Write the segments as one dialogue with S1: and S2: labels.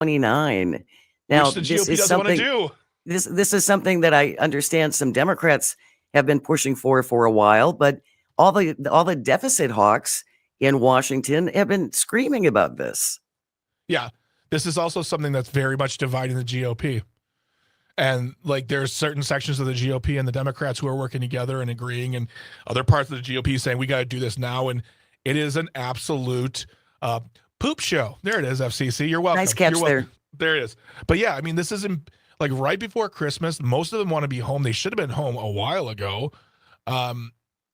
S1: 29. Now,
S2: Which the GOP doesn't want to do.
S1: This is something that I understand some Democrats have been pushing for a while, but all the deficit hawks in Washington have been screaming about this.
S2: Yeah, this is also something that's very much dividing the GOP. And like there's certain sections of the GOP and the Democrats who are working together and agreeing, and other parts of the GOP saying we got to do this now. And it is an absolute poop show. There it is, FCC. You're welcome.
S1: Nice catch there.
S2: There it is. But yeah, I mean, this isn't like right before Christmas. Most of them want to be home. They should have been home a while ago.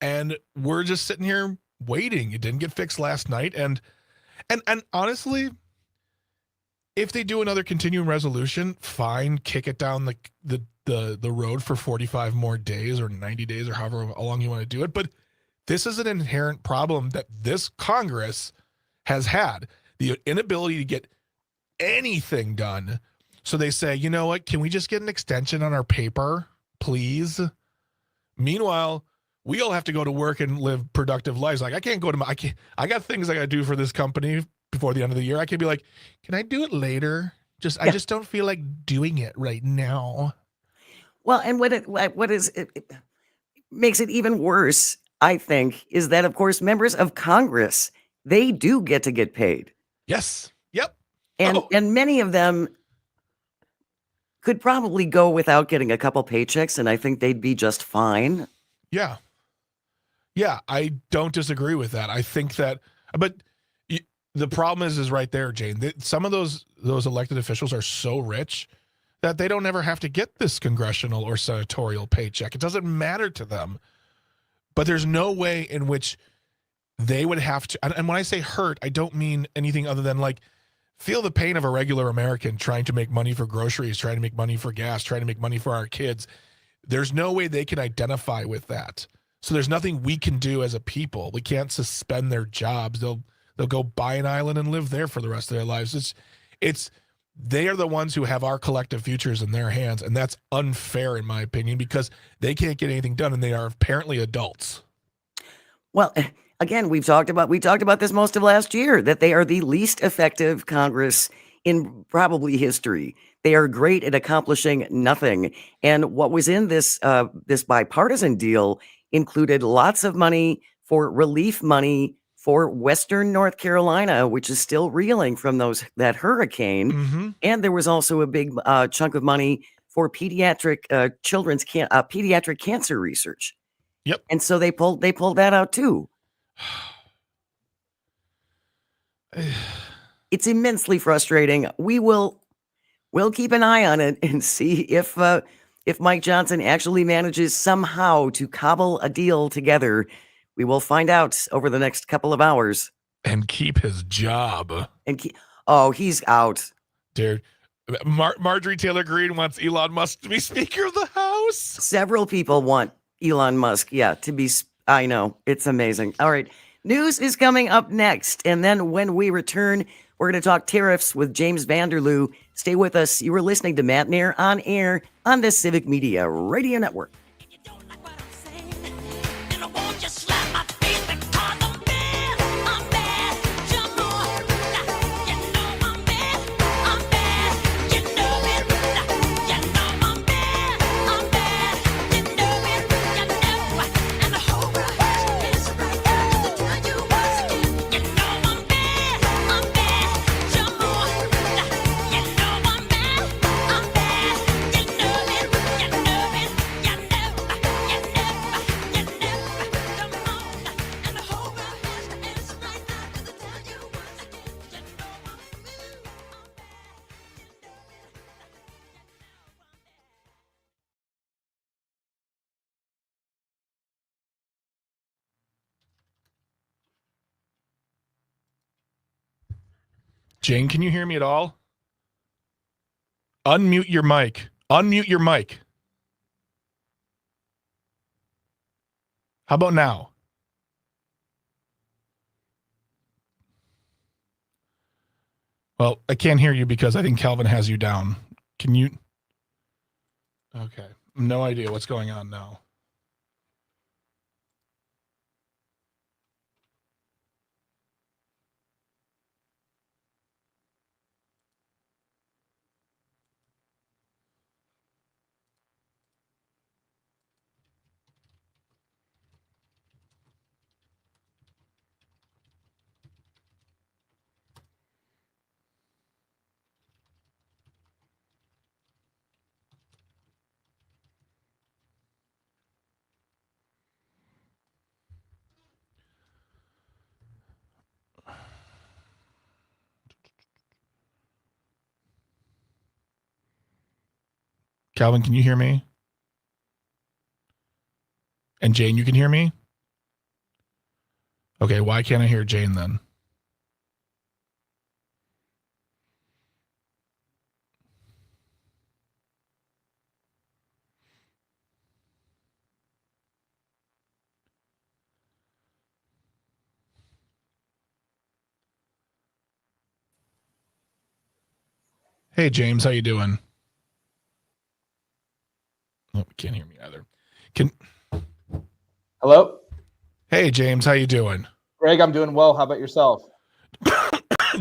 S2: And we're just sitting here waiting. It didn't get fixed last night. And honestly, if they do another continuing resolution, fine, kick it down the road for 45 more days or 90 days or however long you want to do it. But this is an inherent problem that this Congress has had, the inability to get anything done. So they say, you know what, can we just get an extension on our paper, please? Meanwhile, we all have to go to work and live productive lives. Like I got things I got to do for this company before the end of the year. I can be like, can I do it later? I just don't feel like doing it right now.
S1: Well, and what makes it even worse, I think, is that, of course, members of Congress, they do get to get paid.
S2: Yes. Yep.
S1: And many of them could probably go without getting a couple paychecks, and I think they'd be just fine.
S2: Yeah. Yeah, I don't disagree with that. I think that, but the problem is right there, Jane. Some of those elected officials are so rich that they don't ever have to get this congressional or senatorial paycheck. It doesn't matter to them. But there's no way in which they would have to. And when I say hurt, I don't mean anything other than like feel the pain of a regular American trying to make money for groceries, trying to make money for gas, trying to make money for our kids. There's no way they can identify with that. So there's nothing we can do as a people. We can't suspend their jobs. They'll go buy an island and live there for the rest of their lives. They are the ones who have our collective futures in their hands, and that's unfair in my opinion because they can't get anything done, and they are apparently adults.
S1: Well, again, we talked about this most of last year, that they are the least effective Congress in probably history. They are great at accomplishing nothing. And what was in this bipartisan deal included lots of money for relief money for Western North Carolina, which is still reeling from that hurricane.
S2: Mm-hmm.
S1: And there was also a big chunk of money for pediatric pediatric cancer research.
S2: Yep.
S1: And so they pulled that out too. It's immensely frustrating. We'll keep an eye on it and see if Mike Johnson actually manages somehow to cobble a deal together. We will find out over the next couple of hours.
S2: And keep his job.
S1: He's out.
S2: Dude, Marjorie Taylor Greene wants Elon Musk to be Speaker of the House.
S1: Several people want Elon Musk, to be. I know. It's amazing. All right. News is coming up next. And then when we return, we're going to talk tariffs with James Vanderloo. Stay with us. You are listening to Matenaer On Air on the Civic Media Radio Network.
S2: Jane, can you hear me at all? Unmute your mic. Unmute your mic. How about now? Well, I can't hear you because I think Calvin has you down. Can you? Okay. No idea what's going on now. Calvin, can you hear me? And Jane, you can hear me? Okay, why can't I hear Jane then? Hey, James, how you doing? Oh, can't hear me either.
S3: Hello?
S2: Hey, James, how you doing?
S3: Greg, I'm doing well. How about yourself?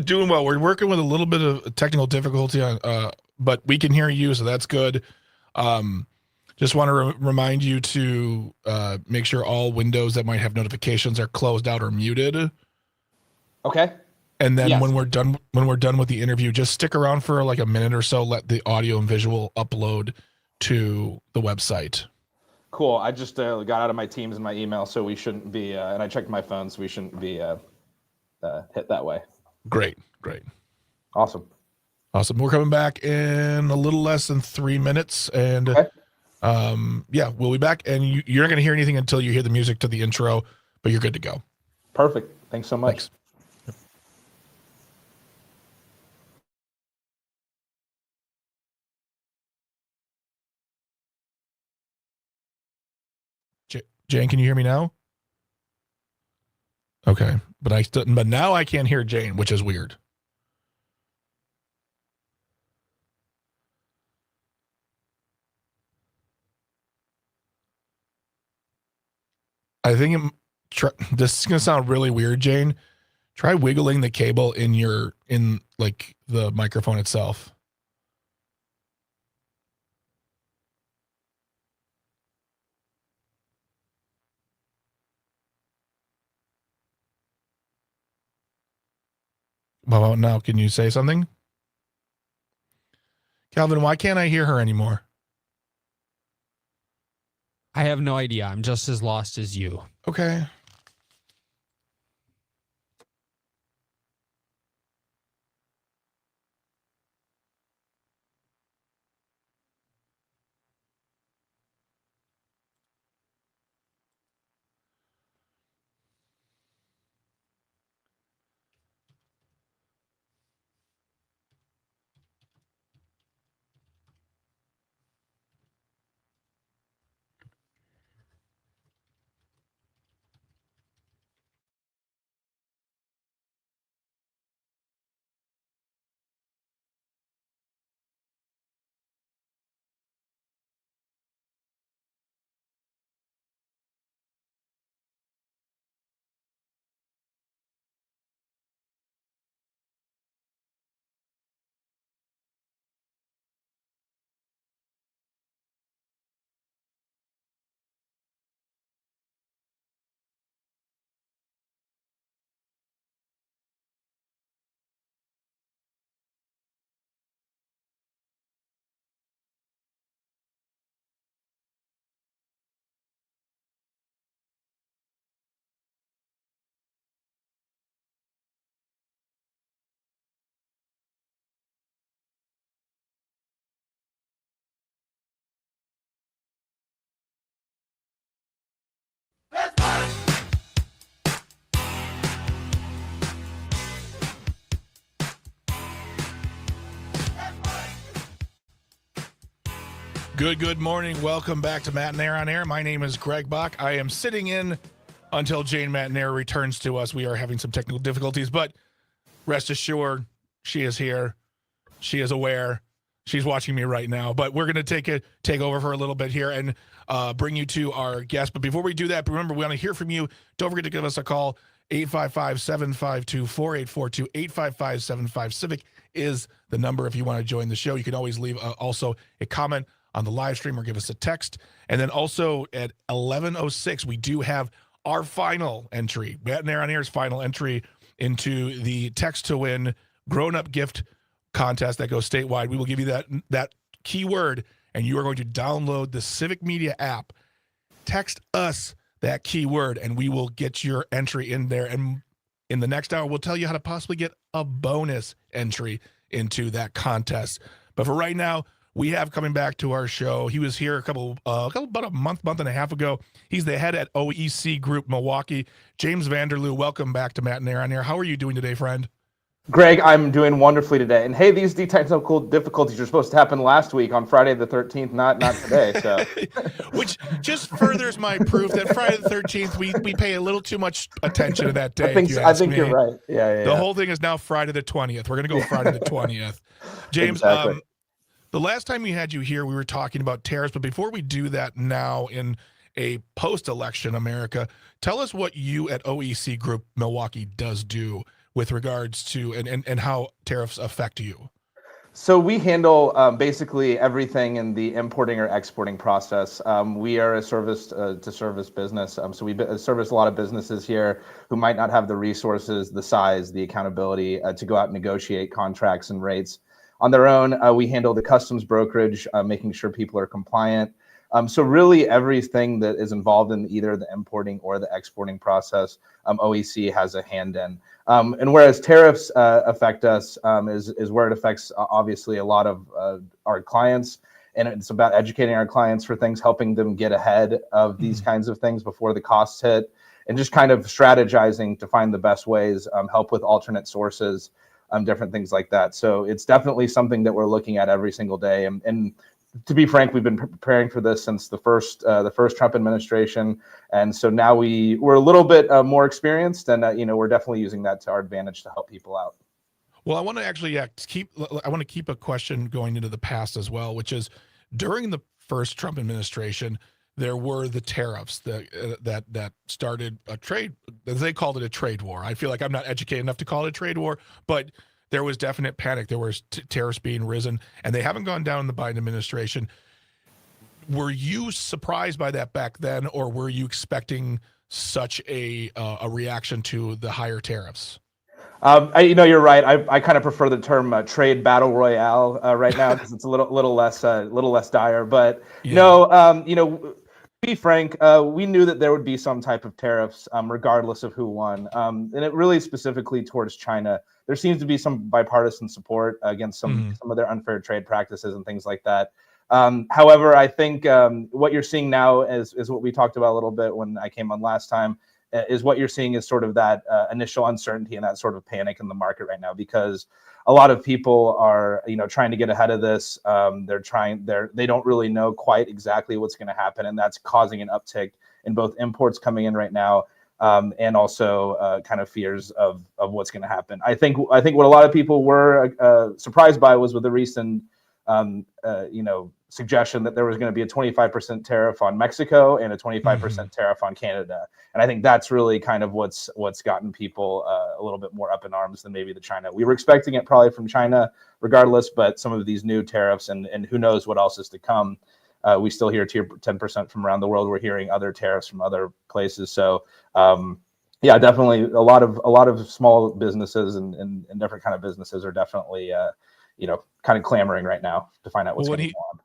S2: Doing well. We're working with a little bit of technical difficulty on, but we can hear you, so that's good. Just want to remind you to make sure all windows that might have notifications are closed out or muted.
S3: Okay.
S2: And then
S3: Yes.
S2: when we're done with the interview, just stick around for like a minute or so. Let the audio and visual upload to the website.
S3: Cool. I just got out of my Teams and my email, so we shouldn't be, and I checked my phone, so we shouldn't be hit that way.
S2: Great.
S3: Awesome.
S2: We're coming back in a little less than 3 minutes, and
S3: Okay.
S2: yeah, we'll be back. And you're not going to hear anything until you hear the music to the intro, but you're good to go.
S3: Perfect. Thanks so much.
S2: Thanks. Jane, can you hear me now? Okay, but now I can't hear Jane, which is weird. I think this is gonna sound really weird, Jane. Try wiggling the cable in like the microphone itself. How about now? Can you say something? Calvin, why can't I hear her anymore?
S4: I have no idea. I'm just as lost as you.
S2: Okay. Good morning. Welcome back to Matenaer On Air. My name is Greg Bach. I am sitting in until Jane Matenaer returns to us. We are having some technical difficulties, but rest assured, she is here. She is aware. She's watching me right now. But we're going to take over for a little bit here and bring you to our guest. But before we do that, remember, we want to hear from you. Don't forget to give us a call. 855-752-4842. 855-75-CIVIC is the number if you want to join the show. You can always leave also a comment on the live stream or give us a text. And then also at 11:06, we do have our final entry, Matenaer On Air's final entry into the text to win grown-up gift contest that goes statewide. We will give you that keyword, and you are going to download the Civic Media app. Text us that keyword, and we will get your entry in there. And in the next hour, we'll tell you how to possibly get a bonus entry into that contest. But for right now, we have coming back to our show. He was here about a month and a half ago. He's the head at OEC Group, Milwaukee. James Vanderloo, welcome back to Matenaer On Air. How are you doing today, friend?
S3: Greg, I'm doing wonderfully today. And hey, these technical difficulties are supposed to happen last week on Friday the 13th, not today. So,
S2: which just furthers my proof that Friday the 13th we pay a little too much attention to that day.
S3: I think you're right. Yeah.
S2: The whole thing is now Friday the 20th. We're gonna go Friday the 20th. James,
S3: Exactly.
S2: The last time we had you here, we were talking about tariffs. But before we do that now in a post-election America, tell us what you at OEC Group Milwaukee does do with regards to and how tariffs affect you.
S3: So we handle basically everything in the importing or exporting process. We are a service to service business. So we service a lot of businesses here who might not have the resources, the size, the accountability to go out and negotiate contracts and rates on their own. We handle the customs brokerage, making sure people are compliant. So really everything that is involved in either the importing or the exporting process, OEC has a hand in. And whereas tariffs affect us is where it affects obviously a lot of our clients. And it's about educating our clients for things, helping them get ahead of these kinds of things before the costs hit, and just kind of strategizing to find the best ways, help with alternate sources, different things like that. So it's definitely something that we're looking at every single day. And to be frank, we've been preparing for this since the first Trump administration, and so now we're a little bit more experienced, and we're definitely using that to our advantage to help people out.
S2: Well, I want to actually keep a question going into the past as well, which is during the first Trump administration, there were the tariffs that started a trade. They called it a trade war. I feel like I'm not educated enough to call it a trade war, but there was definite panic. There was tariffs being risen, and they haven't gone down in the Biden administration. Were you surprised by that back then, or were you expecting such a reaction to the higher tariffs?
S3: You're right. I kind of prefer the term trade battle royale right now because it's a little less dire. But
S2: Yeah.
S3: No, to be frank, we knew that there would be some type of tariffs, regardless of who won, and it really specifically towards China. There seems to be some bipartisan support against some of their unfair trade practices and things like that. However, I think what you're seeing now is what we talked about a little bit when I came on last time, is what you're seeing is sort of that initial uncertainty and that sort of panic in the market right now, because a lot of people are, trying to get ahead of this. They don't really know quite exactly what's going to happen, and that's causing an uptick in both imports coming in right now, and also kind of fears of what's going to happen. I think what a lot of people were surprised by was with the recent suggestion that there was going to be a 25% tariff on Mexico and a 25% tariff on Canada. And I think that's really kind of what's gotten people a little bit more up in arms than maybe the China. We were expecting it probably from China regardless, but some of these new tariffs and who knows what else is to come. We still hear 10% from around the world. We're hearing other tariffs from other places. So yeah, definitely a lot of small businesses and different kind of businesses are definitely kind of clamoring right now to find out what's going on.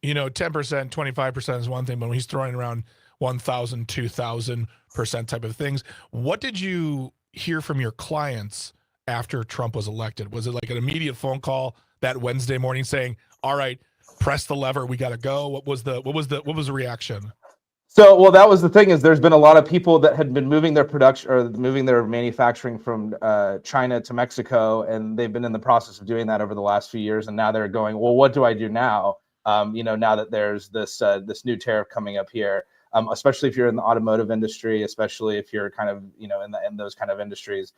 S2: 10%, 25% is one thing, but when he's throwing around 1,000, 2,000% type of things, what did you hear from your clients after Trump was elected? Was it like an immediate phone call that Wednesday morning saying, "All right, press the lever, we got to go"? What was the reaction?
S3: So, well, that was the thing, is there's been a lot of people that had been moving their production or moving their manufacturing from China to Mexico, and they've been in the process of doing that over the last few years. And now they're going, well, what do I do now? Now that there's this new tariff coming up here, especially if you're in the automotive industry, especially if you're kind of, in those kind of industries,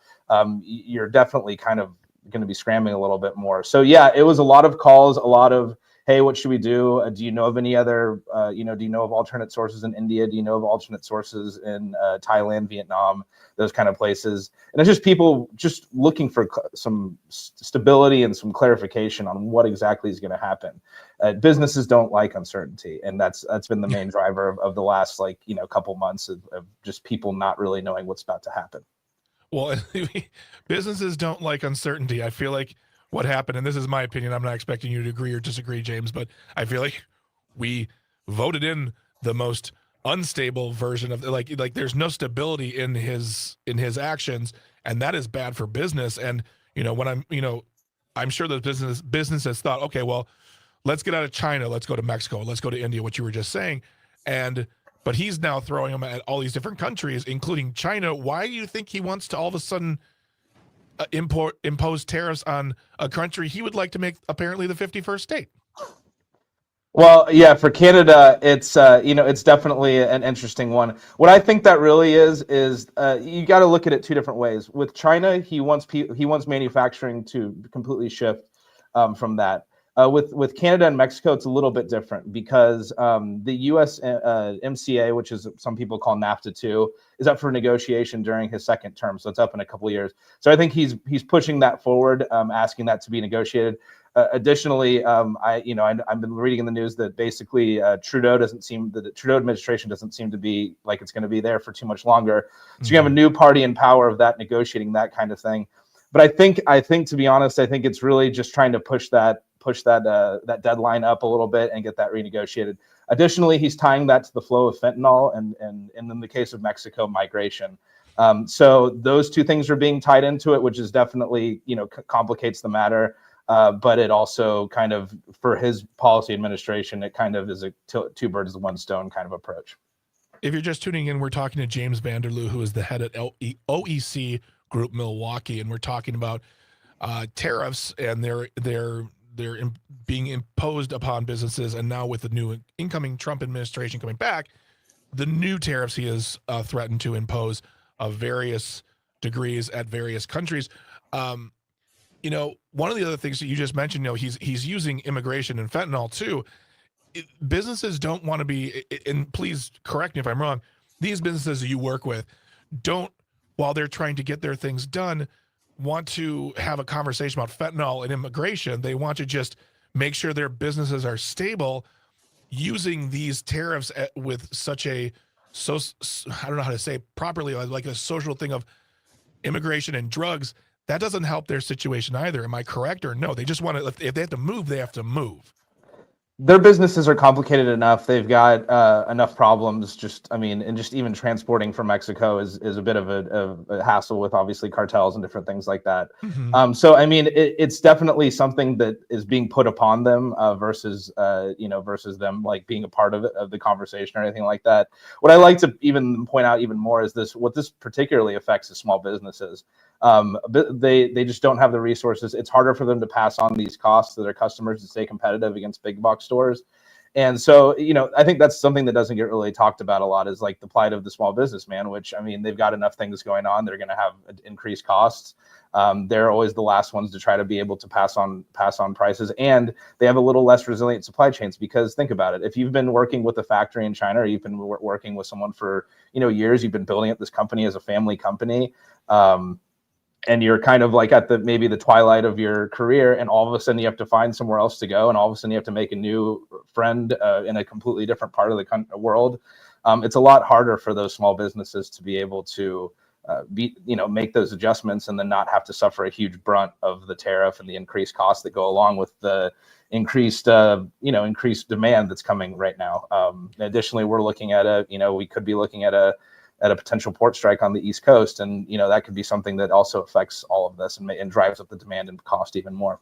S3: you're definitely kind of going to be scrambling a little bit more. So yeah, it was a lot of calls, a lot of, hey, what should we do? Do you know of any other, do you know of alternate sources in India? Do you know of alternate sources in Thailand, Vietnam, those kind of places? And it's just people just looking for some stability and some clarification on what exactly is going to happen. Businesses don't like uncertainty, and that's been the main driver of the last couple months of just people not really knowing what's about to happen.
S2: Well, businesses don't like uncertainty. I feel like what happened, and this is my opinion, I'm not expecting you to agree or disagree, James, but I feel like we voted in the most unstable version of like there's no stability in his actions, and that is bad for business. And when I'm sure the business has thought, okay, well, let's get out of China, let's go to Mexico, let's go to India, what you were just saying. But he's now throwing them at all these different countries, including China. Why do you think he wants to all of a sudden impose tariffs on a country he would like to make apparently the 51st state?
S3: Well, yeah, for Canada, it's it's definitely an interesting one. What I think that really is you got to look at it two different ways. With China, he wants manufacturing to completely shift from that. With Canada and Mexico, it's a little bit different because the U.S. MCA, which is some people call NAFTA 2, is up for negotiation during his second term, so it's up in a couple of years. So I think he's pushing that forward, asking that to be negotiated. Additionally, I've been reading in the news that basically the Trudeau administration doesn't seem to be like it's going to be there for too much longer. So you have a new party in power of that negotiating that kind of thing. But I think to be honest, I think it's really just trying to push that deadline up a little bit and get that renegotiated. Additionally, he's tying that to the flow of fentanyl and in the case of Mexico, migration. So those two things are being tied into it, which is definitely complicates the matter. But it also kind of, for his policy administration, it kind of is a two birds with one stone kind of approach.
S2: If you're just tuning in, we're talking to James Vanderloo, who is the head at OEC Group Milwaukee, and we're talking about tariffs and they're being imposed upon businesses. And now with the new incoming Trump administration coming back, the new tariffs he has threatened to impose of various degrees at various countries. One of the other things that you just mentioned, he's using immigration and fentanyl too. Businesses don't want to be, and please correct me if I'm wrong, these businesses that you work with don't, while they're trying to get their things done, want to have a conversation about fentanyl and immigration. They want to just make sure their businesses are stable using these tariffs with such I don't know how to say it properly, like a social thing of immigration and drugs. That doesn't help their situation either. Am I correct or no? They just want to, if they have to move, they have to move.
S3: Their businesses are complicated enough. They've got enough problems. And just even transporting from Mexico is a bit of a hassle with obviously cartels and different things like that.
S2: Mm-hmm.
S3: It's definitely something that is being put upon them versus them like being a part of the conversation or anything like that. What I like to even point out even more is what this particularly affects is small businesses. They just don't have the resources. It's harder for them to pass on these costs to their customers to stay competitive against big box stores. And so, I think that's something that doesn't get really talked about a lot is like the plight of the small businessman, which, they've got enough things going on. They're going to have increased costs. They're always the last ones to try to be able to pass on prices, and they have a little less resilient supply chains because think about it. If you've been working with a factory in China, or you've been working with someone for, years, you've been building up this company as a family company, and you're kind of like at maybe the twilight of your career, and all of a sudden you have to find somewhere else to go, and all of a sudden you have to make a new friend in a completely different part of the world. It's a lot harder for those small businesses to be able to make those adjustments and then not have to suffer a huge brunt of the tariff and the increased costs that go along with the increased demand that's coming right now. Additionally, we're looking at we could be looking at a potential port strike on the East Coast. And, that could be something that also affects all of this and drives up the demand and cost even more.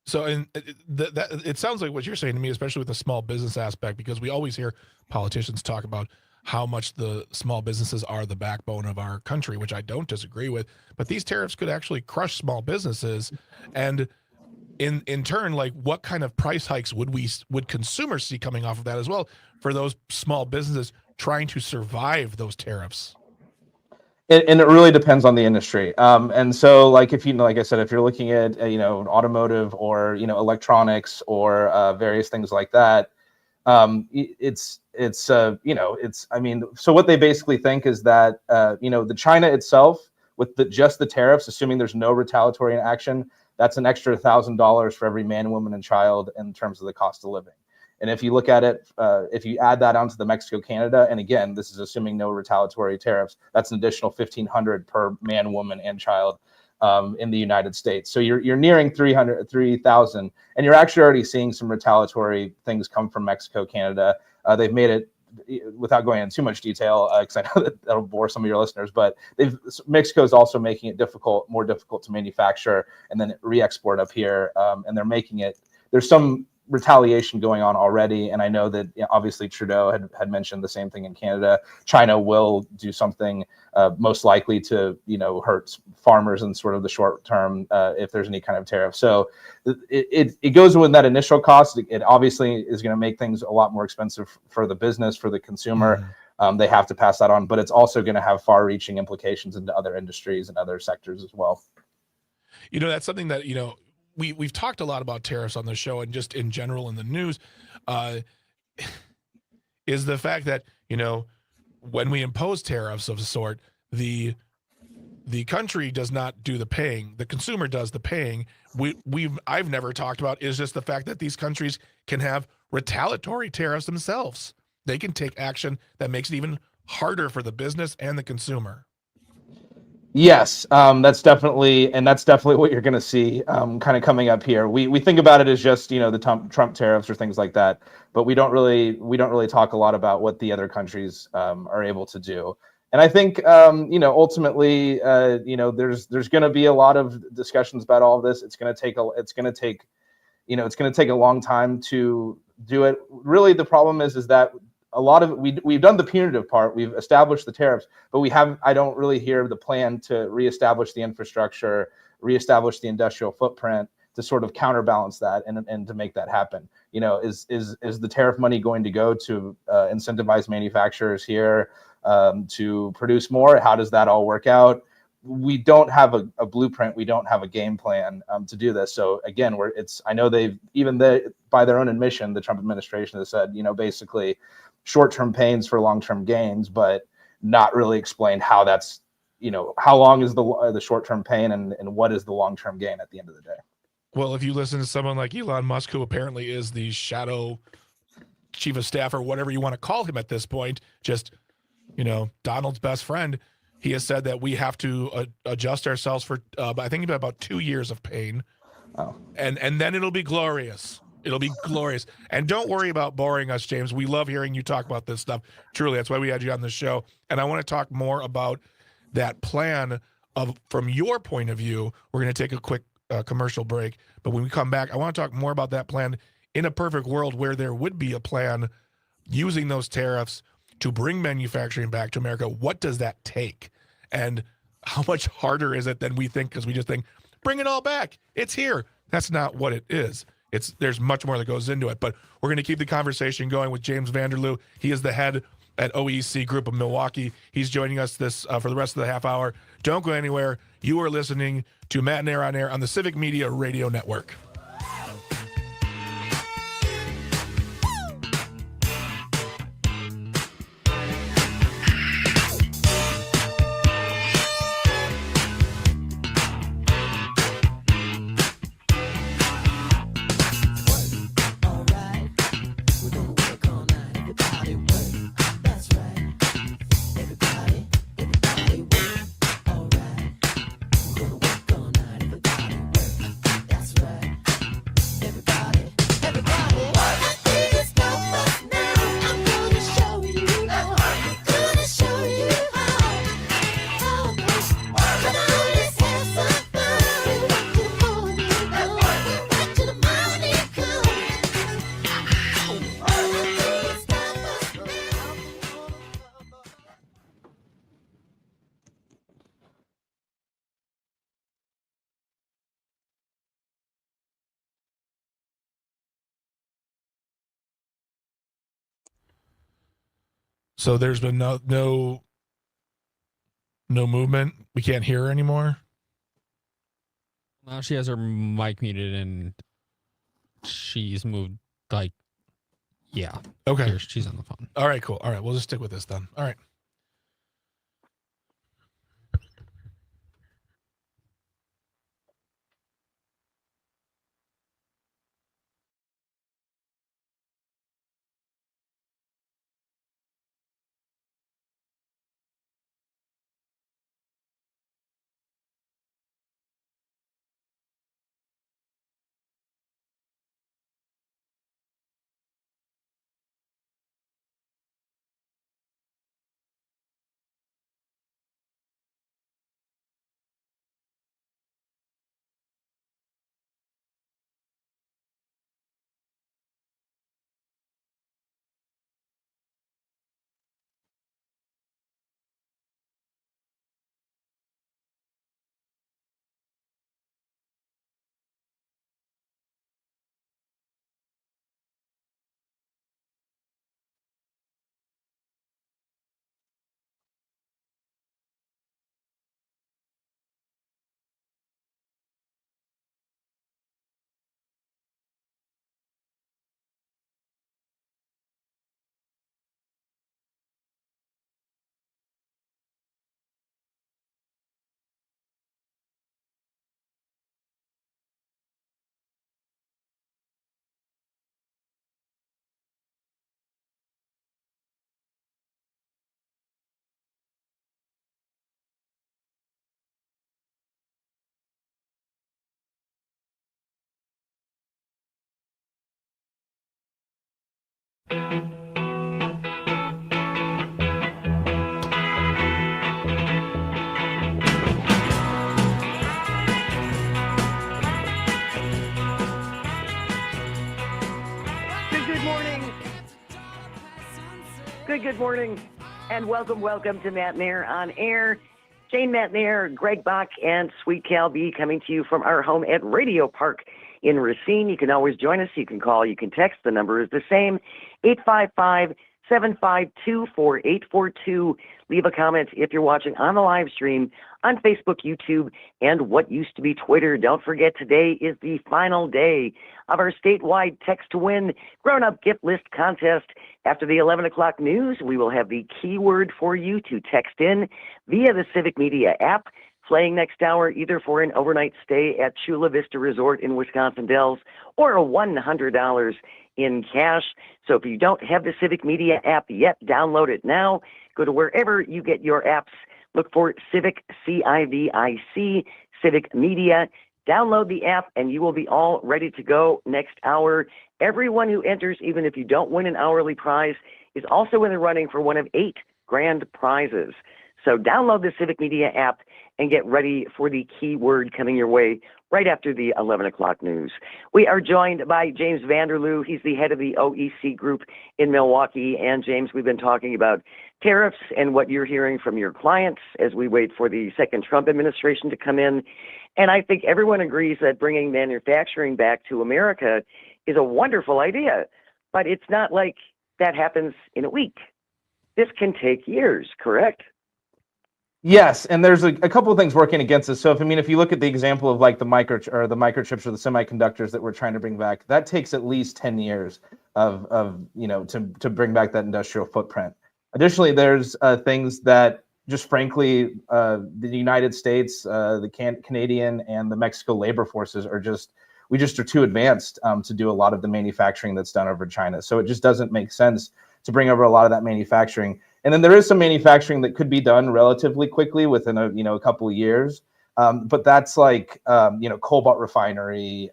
S2: So, and it sounds like what you're saying to me, especially with the small business aspect, because we always hear politicians talk about how much the small businesses are the backbone of our country, which I don't disagree with, but these tariffs could actually crush small businesses. And in turn, like what kind of price hikes would consumers see coming off of that as well for those small businesses trying to survive those tariffs?
S3: And it really depends on the industry. And so like like I said, if you're looking at automotive or electronics or various things like that, so what they basically think is that the China itself with just the tariffs, assuming there's no retaliatory action, that's an extra $1,000 for every man, woman, and child in terms of the cost of living. And if you look at it, if you add that onto the Mexico, Canada, and again, this is assuming no retaliatory tariffs, that's an additional $1,500 per man, woman, and child in the United States. So you're nearing 3,000, and you're actually already seeing some retaliatory things come from Mexico, Canada. They've made it, without going into too much detail, because I know that'll bore some of your listeners, but Mexico is also making it more difficult to manufacture and then re-export up here, and they're making it. There's some retaliation going on already. And I know that obviously Trudeau had mentioned the same thing in Canada. China will do something most likely to, hurt farmers in sort of the short term if there's any kind of tariff. So it goes with that initial cost. It obviously is going to make things a lot more expensive for the business, for the consumer. They have to pass that on, but it's also going to have far-reaching implications into other industries and other sectors as well.
S2: That's something that, we've talked a lot about tariffs on the show and just in general in the news, is the fact that, when we impose tariffs of a sort, the country does not do the paying, the consumer does the paying. I've never talked about is just the fact that these countries can have retaliatory tariffs themselves. They can take action that makes it even harder for the business and the consumer.
S3: Yes, that's definitely what you're going to see kind of coming up here. We think about it as just the Trump tariffs or things like that, but we don't really talk a lot about what the other countries are able to do. And I think ultimately there's going to be a lot of discussions about all of this. It's going to take a long time to do it. Really, the problem is that a lot of we've done the punitive part. We've established the tariffs, but I don't really hear the plan to reestablish the infrastructure, reestablish the industrial footprint to sort of counterbalance that and to make that happen. Is the tariff money going to go to incentivize manufacturers here to produce more? How does that all work out? We don't have a blueprint. We don't have a game plan to do this. So again, I know by their own admission, the Trump administration has said, basically short-term pains for long-term gains, but not really explained how that's, how long is the short-term pain and what is the long-term gain at the end of the day.
S2: Well, if you listen to someone like Elon Musk, who apparently is the shadow chief of staff or whatever you want to call him at this point, just, Donald's best friend, he has said that we have to adjust ourselves for, I think about 2 years of pain.
S3: Oh.
S2: And then it'll be glorious. It'll be glorious. And don't worry about boring us, James. We love hearing you talk about this stuff. Truly, that's why we had you on the show. And I want to talk more about that plan from your point of view. We're going to take a quick commercial break. But when we come back, I want to talk more about that plan in a perfect world where there would be a plan using those tariffs to bring manufacturing back to America. What does that take? And how much harder is it than we think? Because we just think, bring it all back. It's here. That's not what it is. There's much more that goes into it. But we're going to keep the conversation going with James Vanderloo. He is the head at OEC Group of Milwaukee. He's joining us for the rest of the half hour. Don't go anywhere. You are listening to Matenaer On Air on the Civic Media Radio Network. So there's been no movement. We can't hear her anymore.
S4: Now she has her mic muted and she's moved yeah.
S2: Okay.
S4: Here, she's on the phone.
S2: All right, cool. All right, we'll just stick with this then. All right.
S1: Good morning, and welcome to Matenaer On Air. Jane Matenaer, Greg Bach, and Sweet Cal B coming to you from our home at Radio Park in Racine. You can always join us. You can call. You can text. The number is the same, 855-752-4842. Leave a comment if you're watching on the live stream on Facebook, YouTube, and what used to be Twitter. Don't forget, today is the final day of our statewide Text to Win grown-up gift list contest. After the 11 o'clock news, we will have the keyword for you to text in via the Civic Media app, playing next hour either for an overnight stay at Chula Vista Resort in Wisconsin Dells or $100 in cash. So if you don't have the Civic Media app yet, download it now. Go to wherever you get your apps. Look for Civic, C-I-V-I-C, Civic Media. Download the app, and you will be all ready to go next hour. Everyone who enters, even if you don't win an hourly prize, is also in the running for one of 8 grand prizes. So download the Civic Media app and get ready for the keyword coming your way right after the 11 o'clock news. We are joined by James Vanderloo. He's the head of the OEC Group in Milwaukee. And James, we've been talking about tariffs and what you're hearing from your clients as we wait for the second Trump administration to come in. And I think everyone agrees that bringing manufacturing back to America is a wonderful idea, but it's not like that happens in a week. This can take years, correct?
S3: Yes, and there's a couple of things working against us. So if you look at the example of like the microchips or the semiconductors that we're trying to bring back, that takes at least 10 years of to bring back that industrial footprint. Additionally, there's things that just frankly the United States, the Canadian, and the Mexico labor forces are just too advanced to do a lot of the manufacturing that's done over China. So it just doesn't make sense to bring over a lot of that manufacturing. And then there is some manufacturing that could be done relatively quickly within a couple of years. But that's like cobalt refinery,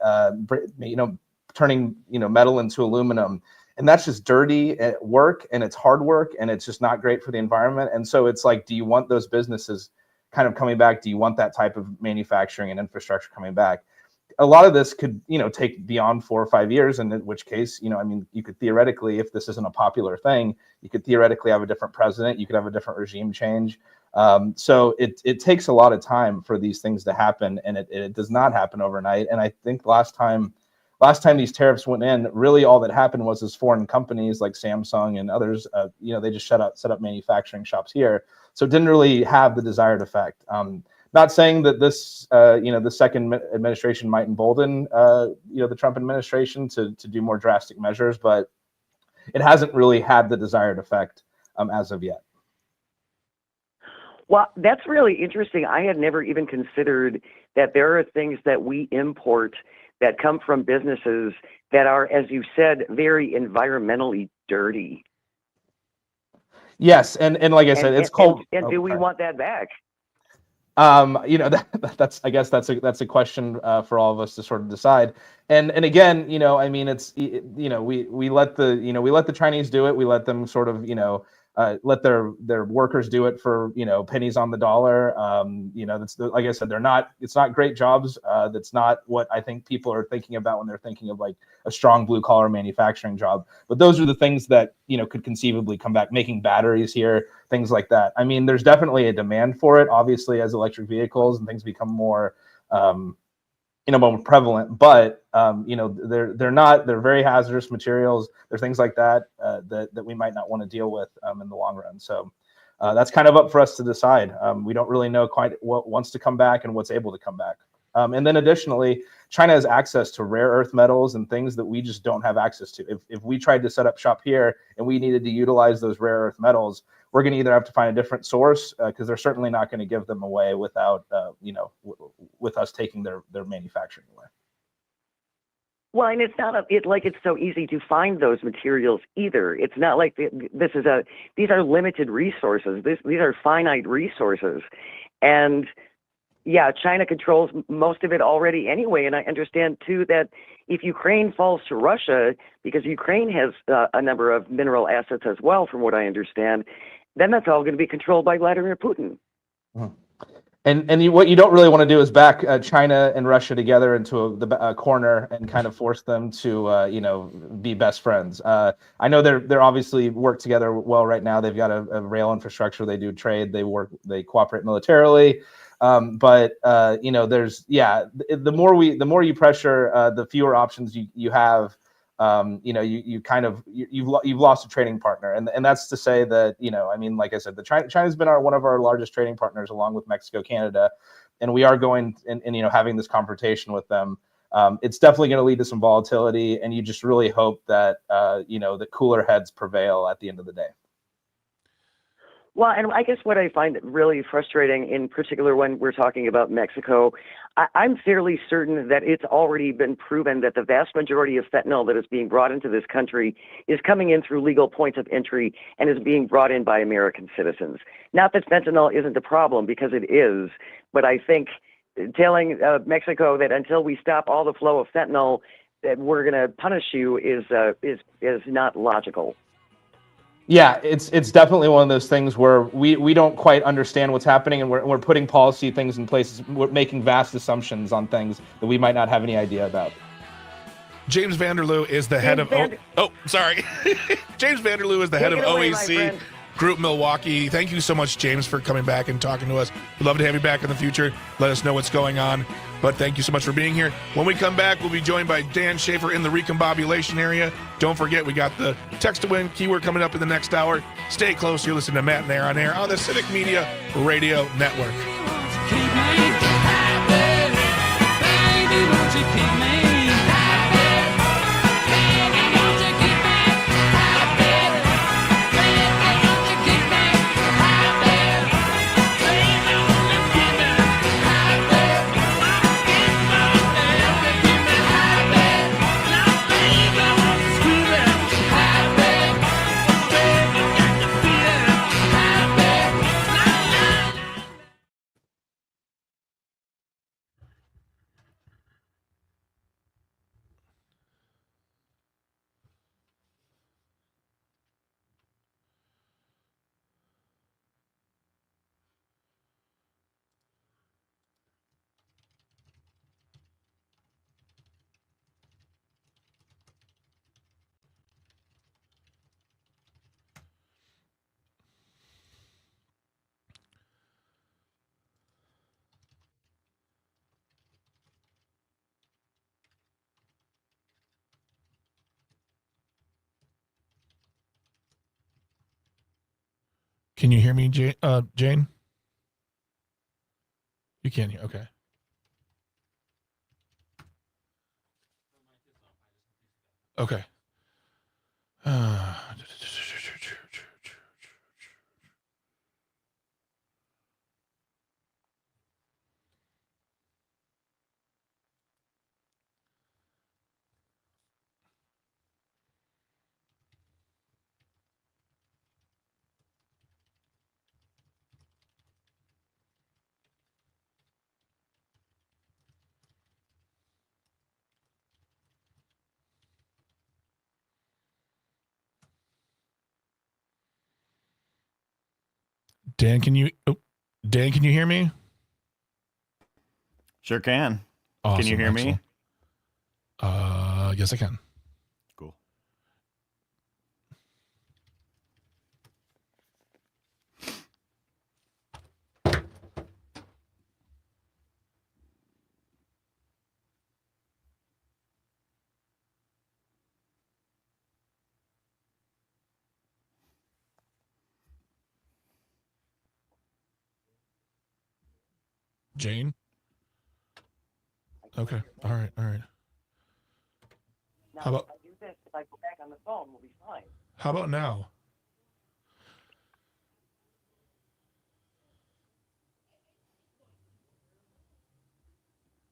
S3: turning metal into aluminum, and that's just dirty work, and it's hard work, and it's just not great for the environment. And so it's like, do you want those businesses kind of coming back? Do you want that type of manufacturing and infrastructure coming back? A lot of this could, take beyond 4 or 5 years, and in which case, you could theoretically, if this isn't a popular thing, you could theoretically have a different president, you could have a different regime change. So it takes a lot of time for these things to happen, and it does not happen overnight. And I think last time these tariffs went in, really all that happened was these foreign companies like Samsung and others, they just set up manufacturing shops here. So it didn't really have the desired effect. Not saying that this, the second administration might embolden, the Trump administration to do more drastic measures, but it hasn't really had the desired effect as of yet.
S1: Well, that's really interesting. I had never even considered that there are things that we import that come from businesses that are, as you said, very environmentally dirty.
S3: Yes, and like I said, it's called.
S1: And do we want that back?
S3: That's I guess that's a question for all of us to sort of decide. And again, it's we let the Chinese do it. We let them sort of let their workers do it for pennies on the dollar. That's like I said, it's not great jobs. That's not what I think people are thinking about when they're thinking of like a strong blue collar manufacturing job. But those are the things that could conceivably come back. Making batteries here, things like that. I mean, there's definitely a demand for it. Obviously, as electric vehicles and things become more more prevalent, but they're very hazardous materials. There's things like that that we might not want to deal with in the long run. So that's kind of up for us to decide. We don't really know quite what wants to come back and what's able to come back. And then additionally, China has access to rare earth metals and things that we just don't have access to. If we tried to set up shop here and we needed to utilize those rare earth metals, we're going to either have to find a different source because they're certainly not going to give them away without, with us taking their manufacturing away.
S1: Well, and it's not it's so easy to find those materials either. It's not like these are limited resources. These are finite resources, and Yeah, China controls most of it already anyway. And I understand, too, that if Ukraine falls to Russia, because Ukraine has a number of mineral assets as well, from what I understand, then that's all going to be controlled by Vladimir Putin.
S3: Mhm. What you don't really want to do is back China and Russia together into a corner and kind of force them to be best friends. I know they're obviously work together well right now. They've got a rail infrastructure. They do trade. They cooperate militarily. But the more you pressure, the fewer options you have. You've lost a trading partner, and that's to say that like I said, China's been one of our largest trading partners, along with Mexico, Canada, and we are going and having this confrontation with them. It's definitely going to lead to some volatility, and you just really hope that that cooler heads prevail at the end of the day.
S1: Well, and I guess what I find really frustrating, in particular when we're talking about Mexico, I'm fairly certain that it's already been proven that the vast majority of fentanyl that is being brought into this country is coming in through legal points of entry and is being brought in by American citizens. Not that fentanyl isn't a problem, because it is, but I think telling Mexico that until we stop all the flow of fentanyl, that we're going to punish you is not logical.
S3: Yeah, it's definitely one of those things where we don't quite understand what's happening, and we're putting policy things in place. We're making vast assumptions on things that we might not have any idea about.
S2: James Vanderloo is the head of James Vanderloo is the head of OEC Group Milwaukee. Thank you so much, James, for coming back and talking to us. We'd love to have you back in the future. Let us know what's going on. But thank you so much for being here. When we come back, we'll be joined by Dan Shafer in the Recombobulation area. Don't forget, we got the text to win keyword coming up in the next hour. Stay close. You're listening to Matenaer On Air on the Civic Media Radio Network. Can you hear me, Jane? You can hear. Okay. Okay. Dan, can you hear me?
S5: Sure can.
S2: Awesome,
S5: Can you hear me?
S2: Yes, I can.
S5: Cool.
S2: Jane? Okay. All right.
S1: Now,
S2: How about-
S1: if I do this, if I go back on the phone, we'll be fine.
S2: How about now?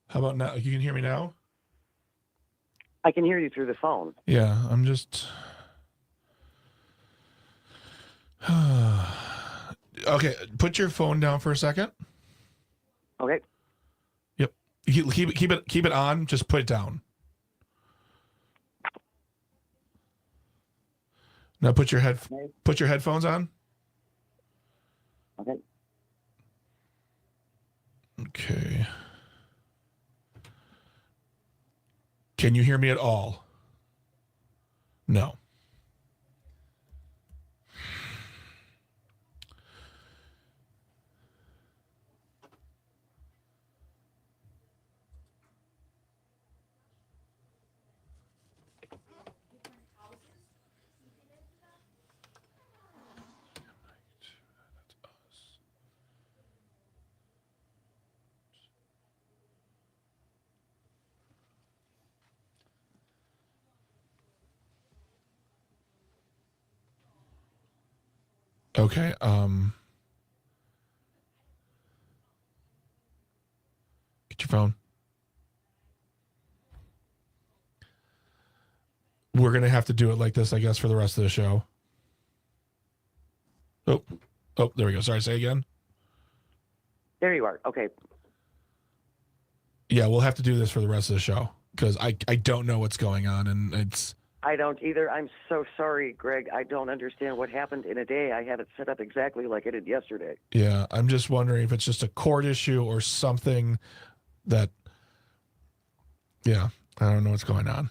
S2: How about now? You can hear me now?
S1: I can hear you through the phone.
S2: Yeah, I'm just... Okay, put your phone down for a second.
S1: Okay.
S2: Keep it on. Just put it down. Now put your headphones on.
S1: Okay.
S2: Okay. Can you hear me at all? No. Okay. Get your phone. We're gonna have to do it like this, I guess, for the rest of the show. Oh, there we go. Sorry, say again.
S1: There you are. Okay.
S2: Yeah, we'll have to do this for the rest of the show because I don't know what's going on, and it's.
S1: I don't either. I'm so sorry, Greg. I don't understand what happened in a day. I had it set up exactly like I did yesterday.
S2: Yeah, I'm just wondering if it's just a cord issue or something that. Yeah, I don't know what's going on.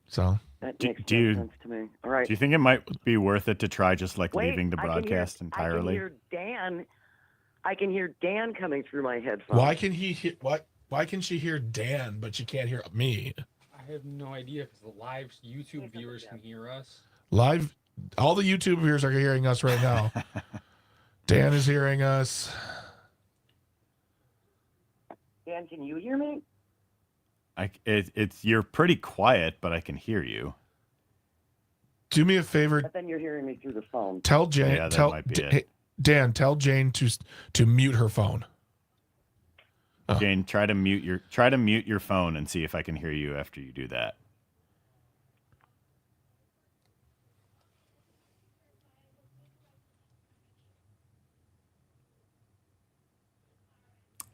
S2: So.
S1: That
S5: Do-
S1: makes
S5: do
S1: no
S5: you-
S1: sense to me. All right.
S5: Do you think it might be worth it to try just like
S1: Wait,
S5: leaving the broadcast entirely?
S1: I can hear Dan. I can hear Dan coming through my headphones.
S2: Why can he hear? Why can she hear Dan, but she can't hear me?
S4: I have no idea because the live YouTube viewers can hear us.
S2: Live, all the YouTube viewers are hearing us right now. Dan is hearing us.
S1: Dan, can you hear me?
S5: It's you're pretty quiet, but I can hear you.
S2: Do me a favor.
S1: But then you're hearing me through the phone.
S2: Tell Jane.
S5: Yeah, that might be it.
S2: Hey, Dan, tell Jane to mute her phone. Oh.
S5: Jane, try to mute your phone and see if I can hear you after you do that.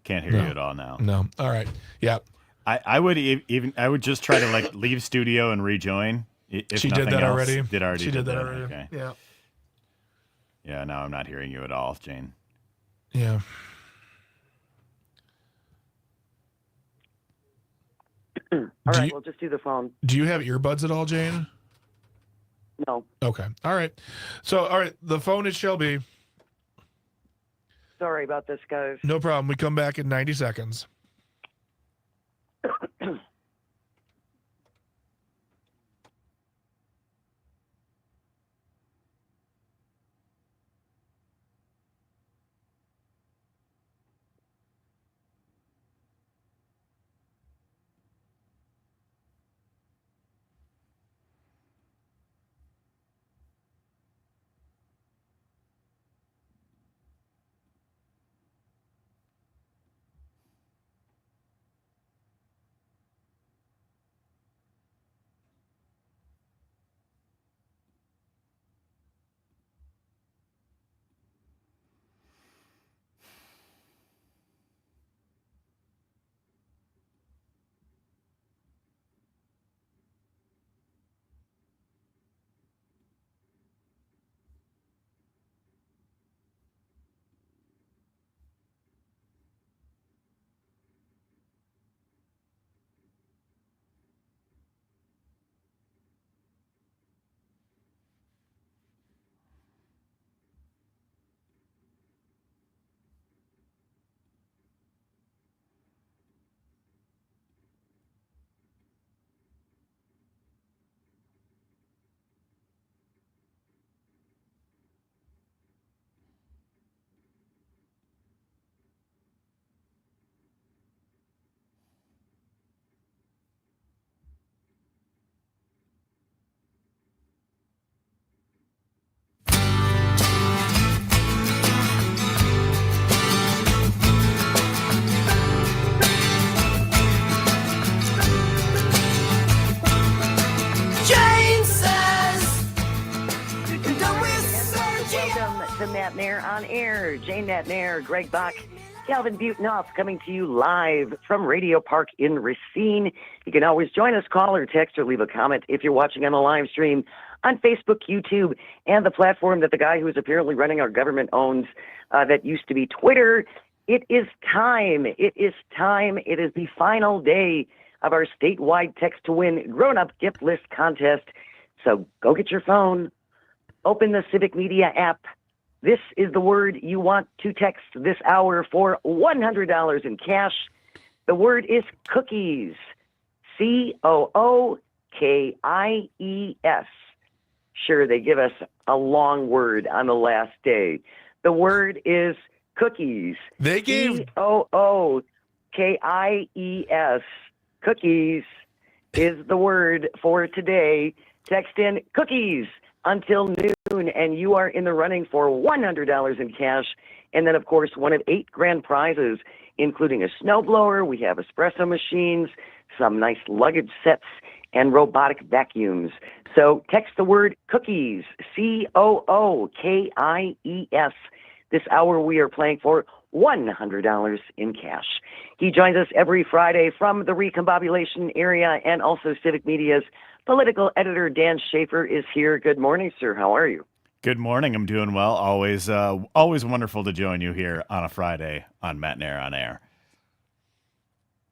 S5: Can't hear
S2: No.
S5: you at all now.
S2: No. All right. Yeah.
S5: I would just try to like leave studio and rejoin. If
S2: She did
S5: nothing
S2: that
S5: else.
S2: already.
S5: She
S2: did that already.
S5: Okay.
S2: Yeah.
S5: Yeah. Now I'm not hearing you at all, Jane.
S2: Yeah.
S1: All right, we'll just do the phone.
S2: Do you have earbuds at all, Jane?
S1: No.
S2: Okay. All right. So, all right. The phone it shall be.
S1: Sorry about this, guys.
S2: No problem. We come back in 90 seconds.
S1: Welcome to Matenaer On Air. Jane Matenaer, Greg Bach, Calvin Butenhoff coming to you live from Radio Park in Racine. You can always join us, call or text or leave a comment if you're watching on the live stream on Facebook, YouTube, and the platform that the guy who is apparently running our government owns that used to be Twitter. It is time. It is time. It is the final day of our statewide Text to Win grown-up gift list contest. So go get your phone, open the Civic Media app. This is the word you want to text this hour for $100 in cash. The word is cookies. COOKIES. Sure, they give us a long word on the last day. The word is cookies.
S2: They gave
S1: COOKIES. Cookies is the word for today. Text in cookies until noon, and you are in the running for $100 in cash. And then, of course, one of 8 grand prizes, including a snowblower. We have espresso machines, some nice luggage sets, and robotic vacuums. So text the word cookies, COOKIES. This hour we are playing for $100 in cash. He joins us every Friday from the Recombobulation area, and also Civic Media's political editor Dan Shafer is here. Good morning, sir. How are you?
S5: Good morning. I'm doing well. Always wonderful to join you here on a Friday on Matenaer On Air.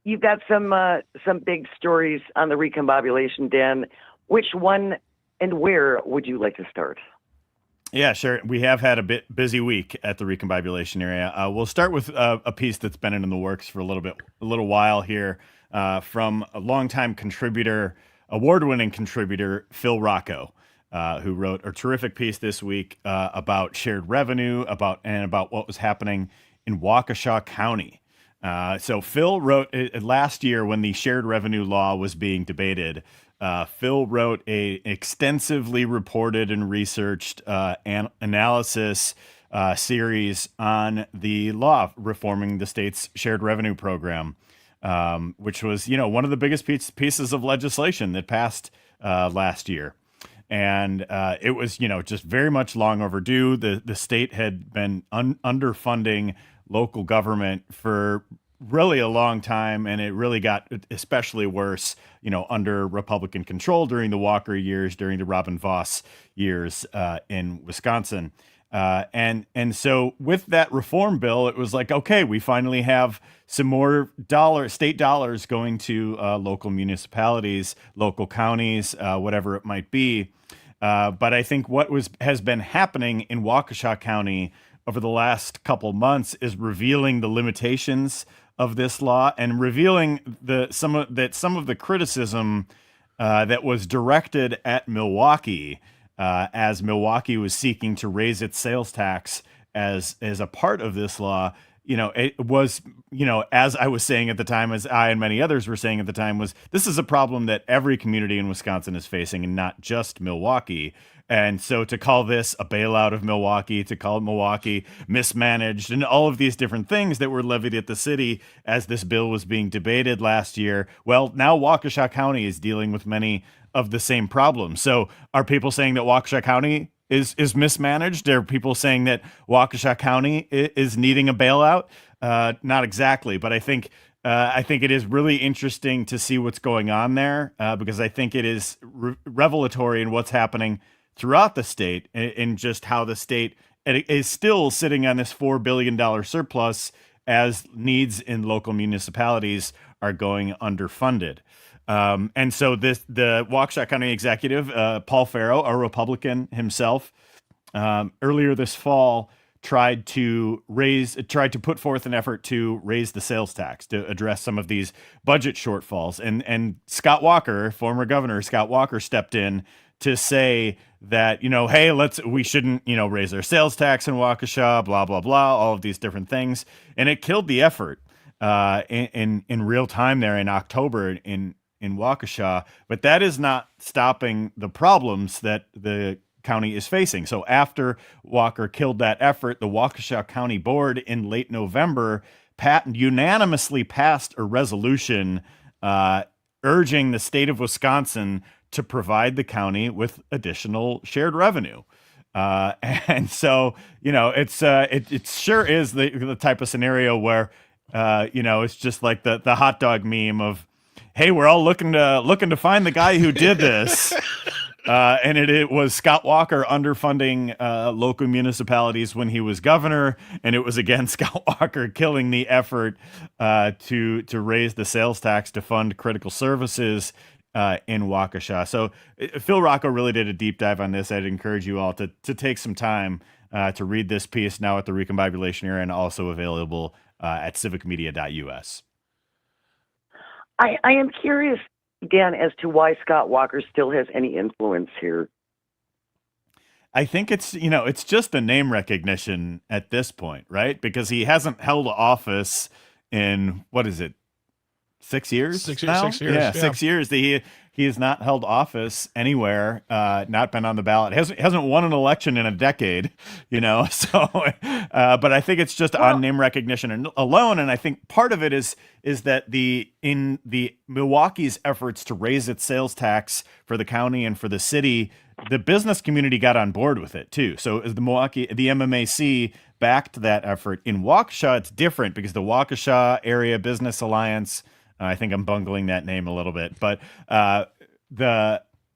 S1: You've got some big stories on the Recombobulation, Dan. Which one and where would you like to start?
S5: Yeah, sure. We have had a bit busy week at the Recombobulation area. We'll start with a piece that's been in the works for a little while here, from a longtime contributor, award-winning contributor Phil Rocco, who wrote a terrific piece this week about shared revenue, about what was happening in Waukesha County. So Phil wrote last year when the shared revenue law was being debated. Phil wrote a extensively reported and researched analysis series on the law reforming the state's shared revenue program, which was, one of the biggest pieces of legislation that passed last year. And it was, just very much long overdue. The state had been underfunding local government for really a long time, and it really got especially worse, under Republican control during the Walker years, during the Robin Voss years in Wisconsin. And so with that reform bill, it was like, okay, we finally have some more state dollars going to local municipalities, local counties, whatever it might be. But I think what has been happening in Waukesha County over the last couple months is revealing the limitations of this law and revealing some of the criticism that was directed at Milwaukee as Milwaukee was seeking to raise its sales tax as a part of this law. It was, as I was saying at the time, as I and many others were saying at the time, was this is a problem that every community in Wisconsin is facing and not just Milwaukee. And so to call this a bailout of Milwaukee, to call Milwaukee mismanaged, and all of these different things that were levied at the city as this bill was being debated last year. Well, now Waukesha County is dealing with many of the same problems. So are people saying that Waukesha County is mismanaged? Are people saying that Waukesha County is needing a bailout? Not exactly, but I think it is really interesting to see what's going on there because I think it is revelatory in what's happening throughout the state and just how the state is still sitting on this $4 billion surplus as needs in local municipalities are going underfunded. And so the Waukesha County executive, Paul Farrow, a Republican himself, earlier this fall tried to put forth an effort to raise the sales tax to address some of these budget shortfalls. And Scott Walker, former governor Scott Walker, stepped in to say that, hey, we shouldn't, raise our sales tax in Waukesha, blah, blah, blah, all of these different things. And it killed the effort in real time there in October in Waukesha. But that is not stopping the problems that the county is facing. So after Walker killed that effort, the Waukesha County Board in late November unanimously passed a resolution urging the state of Wisconsin to provide the county with additional shared revenue. And so, it sure is the type of scenario where, it's just like the hot dog meme of, hey, we're all looking to find the guy who did this. And it was Scott Walker underfunding local municipalities when he was governor, and it was again Scott Walker killing the effort to raise the sales tax to fund critical services in Waukesha. So Phil Rocco really did a deep dive on this. I'd encourage you all to take some time to read this piece now at the Recombobulation Era, and also available at civicmedia.us.
S1: I am curious, Dan, as to why Scott Walker still has any influence here.
S5: I think it's just the name recognition at this point, right? Because he hasn't held office in, what is it, 6 years?
S2: 6 years.
S5: Now?
S2: 6 years.
S5: Yeah, 6 years. He has not held office anywhere, not been on the ballot. Hasn't won an election in a decade, So, but I think it's just on name recognition alone, and I think part of it is that in the Milwaukee's efforts to raise its sales tax for the county and for the city, the business community got on board with it too. So as the MMAC backed that effort. In Waukesha, it's different because the Waukesha Area Business Alliance, I think I'm bungling that name a little bit, but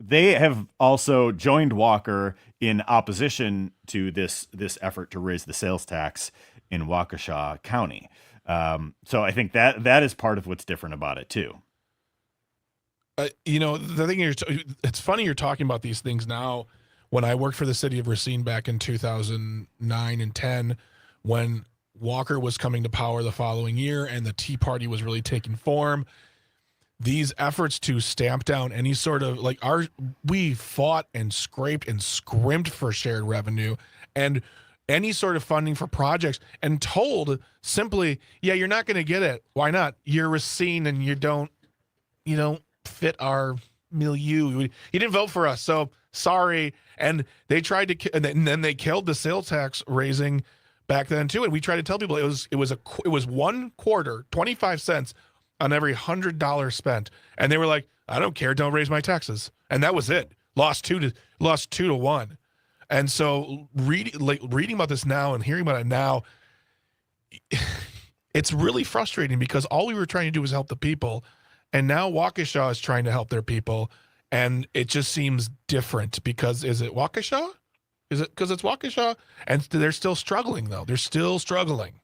S5: they have also joined Walker in opposition to this effort to raise the sales tax in Waukesha County. So I think that is part of what's different about it too.
S2: The thing it's funny you're talking about these things now. When I worked for the city of Racine back in 2009 and 10, when Walker was coming to power the following year and the Tea Party was really taking form, these efforts to stamp down any sort of we fought and scraped and scrimped for shared revenue and any sort of funding for projects, and told simply, yeah, you're not going to get it. Why not? You're Racine and you don't fit our milieu. You didn't vote for us, so sorry. And they tried to, and then they killed the sales tax raising back then too. And we tried to tell people it was 1 quarter, 25 cents on every $100 spent. And they were like, I don't care, don't raise my taxes. And that was it. Lost 2 to 1. And so reading about this now and hearing about it now, it's really frustrating because all we were trying to do was help the people. And now Waukesha is trying to help their people. And it just seems different because is it Waukesha? Is it because it's Waukesha? And they're still struggling, though. They're still struggling.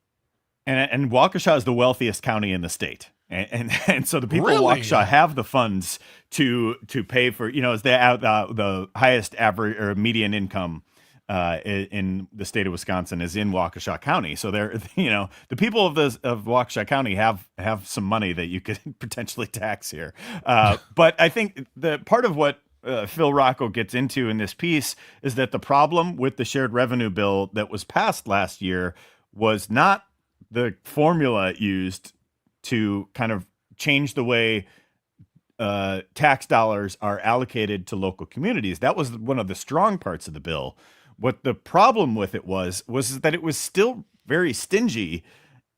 S5: And Waukesha is the wealthiest county in the state. And so the people of
S2: Really?
S5: Waukesha have the funds to pay for, is the highest average or median income in the state of Wisconsin is in Waukesha County. So they're, the people of Waukesha County have some money that you could potentially tax here. But I think the part of what Phil Rocco gets into in this piece is that the problem with the shared revenue bill that was passed last year was not the formula used to kind of change the way tax dollars are allocated to local communities. That was one of the strong parts of the bill. What the problem with it was that it was still very stingy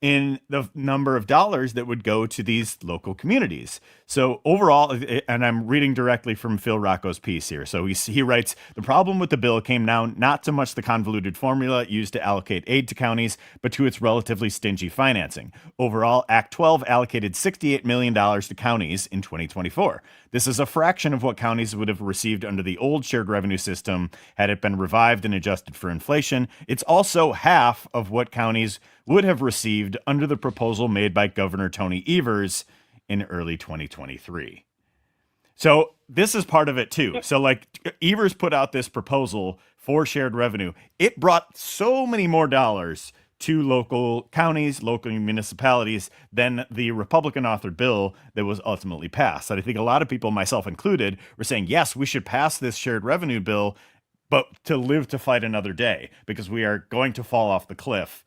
S5: in the number of dollars that would go to these local communities. So overall, and I'm reading directly from Phil Rocco's piece here. So he writes, the problem with the bill came down not so much the convoluted formula used to allocate aid to counties, but to its relatively stingy financing. Overall, Act 12 allocated $68 million to counties in 2024. This is a fraction of what counties would have received under the old shared revenue system had it been revived and adjusted for inflation. It's also half of what counties would have received under the proposal made by Governor Tony Evers in early 2023. So this is part of it too. So Evers put out this proposal for shared revenue. It brought so many more dollars to local counties, local municipalities than the Republican authored bill that was ultimately passed. And I think a lot of people, myself included, were saying, yes, we should pass this shared revenue bill, but to live to fight another day because we are going to fall off the cliff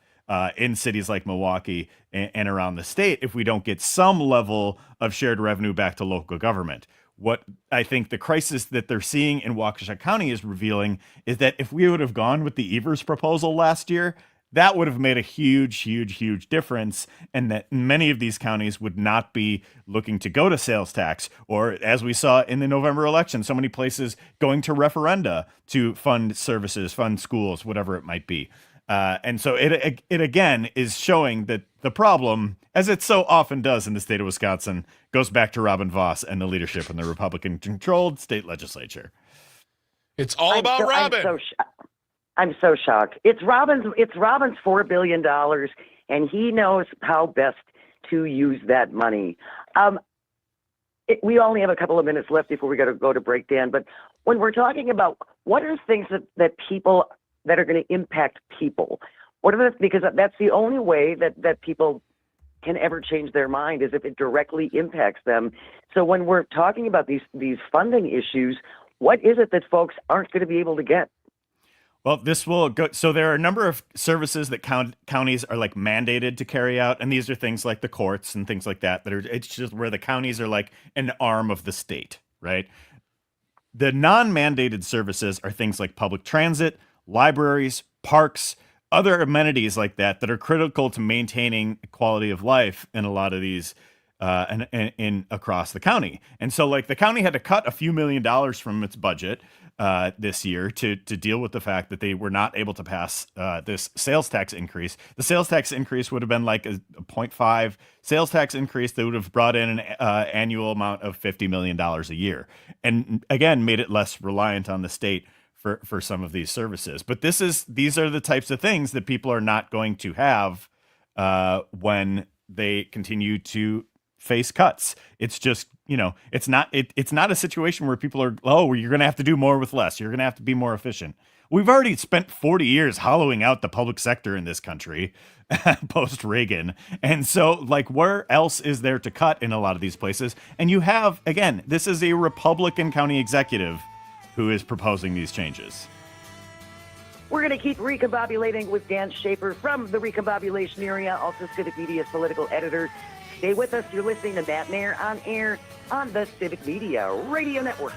S5: in cities like Milwaukee and around the state if we don't get some level of shared revenue back to local government. What I think the crisis that they're seeing in Waukesha County is revealing is that if we would have gone with the Evers proposal last year, that would have made a huge difference, and that many of these counties would not be looking to go to sales tax, or as we saw in the November election, so many places going to referenda to fund services, fund schools, whatever it might be. And so it again is showing that the problem, as it so often does in the state of Wisconsin, goes back to Robin Voss and the leadership in the Republican-controlled state legislature.
S2: It's all about Robin.
S6: I'm so shocked. It's Robin's $4 billion, and he knows how best to use that money. We only have a couple of minutes left before we got to go to break, Dan. But when we're talking about what are things that people that are going to impact people, because that's the only way that people can ever change their mind is if it directly impacts them. So when we're talking about these funding issues, what is it that folks aren't going to be able to get?
S5: Well, this will go. So there are a number of services that counties are like mandated to carry out. And these are things like the courts and things like that, it's just where the counties are like an arm of the state, right? The non-mandated services are things like public transit, libraries, parks, other amenities like that are critical to maintaining quality of life in a lot of these in across the county. And so like the county had to cut a few $1 million from its budget this year to deal with the fact that they were not able to pass this sales tax increase. The sales tax increase would have been like a 0.5 sales tax increase that would have brought in an annual amount of $50 million a year. And again, made it less reliant on the state for some of these services. But these are the types of things that people are not going to have when they continue to face cuts. It's just, it's not a situation where people are, you're going to have to do more with less. You're going to have to be more efficient. We've already spent 40 years hollowing out the public sector in this country post Reagan. And so like where else is there to cut in a lot of these places? And you have, again, this is a Republican county executive who is proposing these changes.
S6: We're going to keep recombobulating with Dan Shafer from the Recombobulation area, also Civic Media's political editor. Stay with us. You're listening to Matenaer On Air on the Civic Media Radio Network.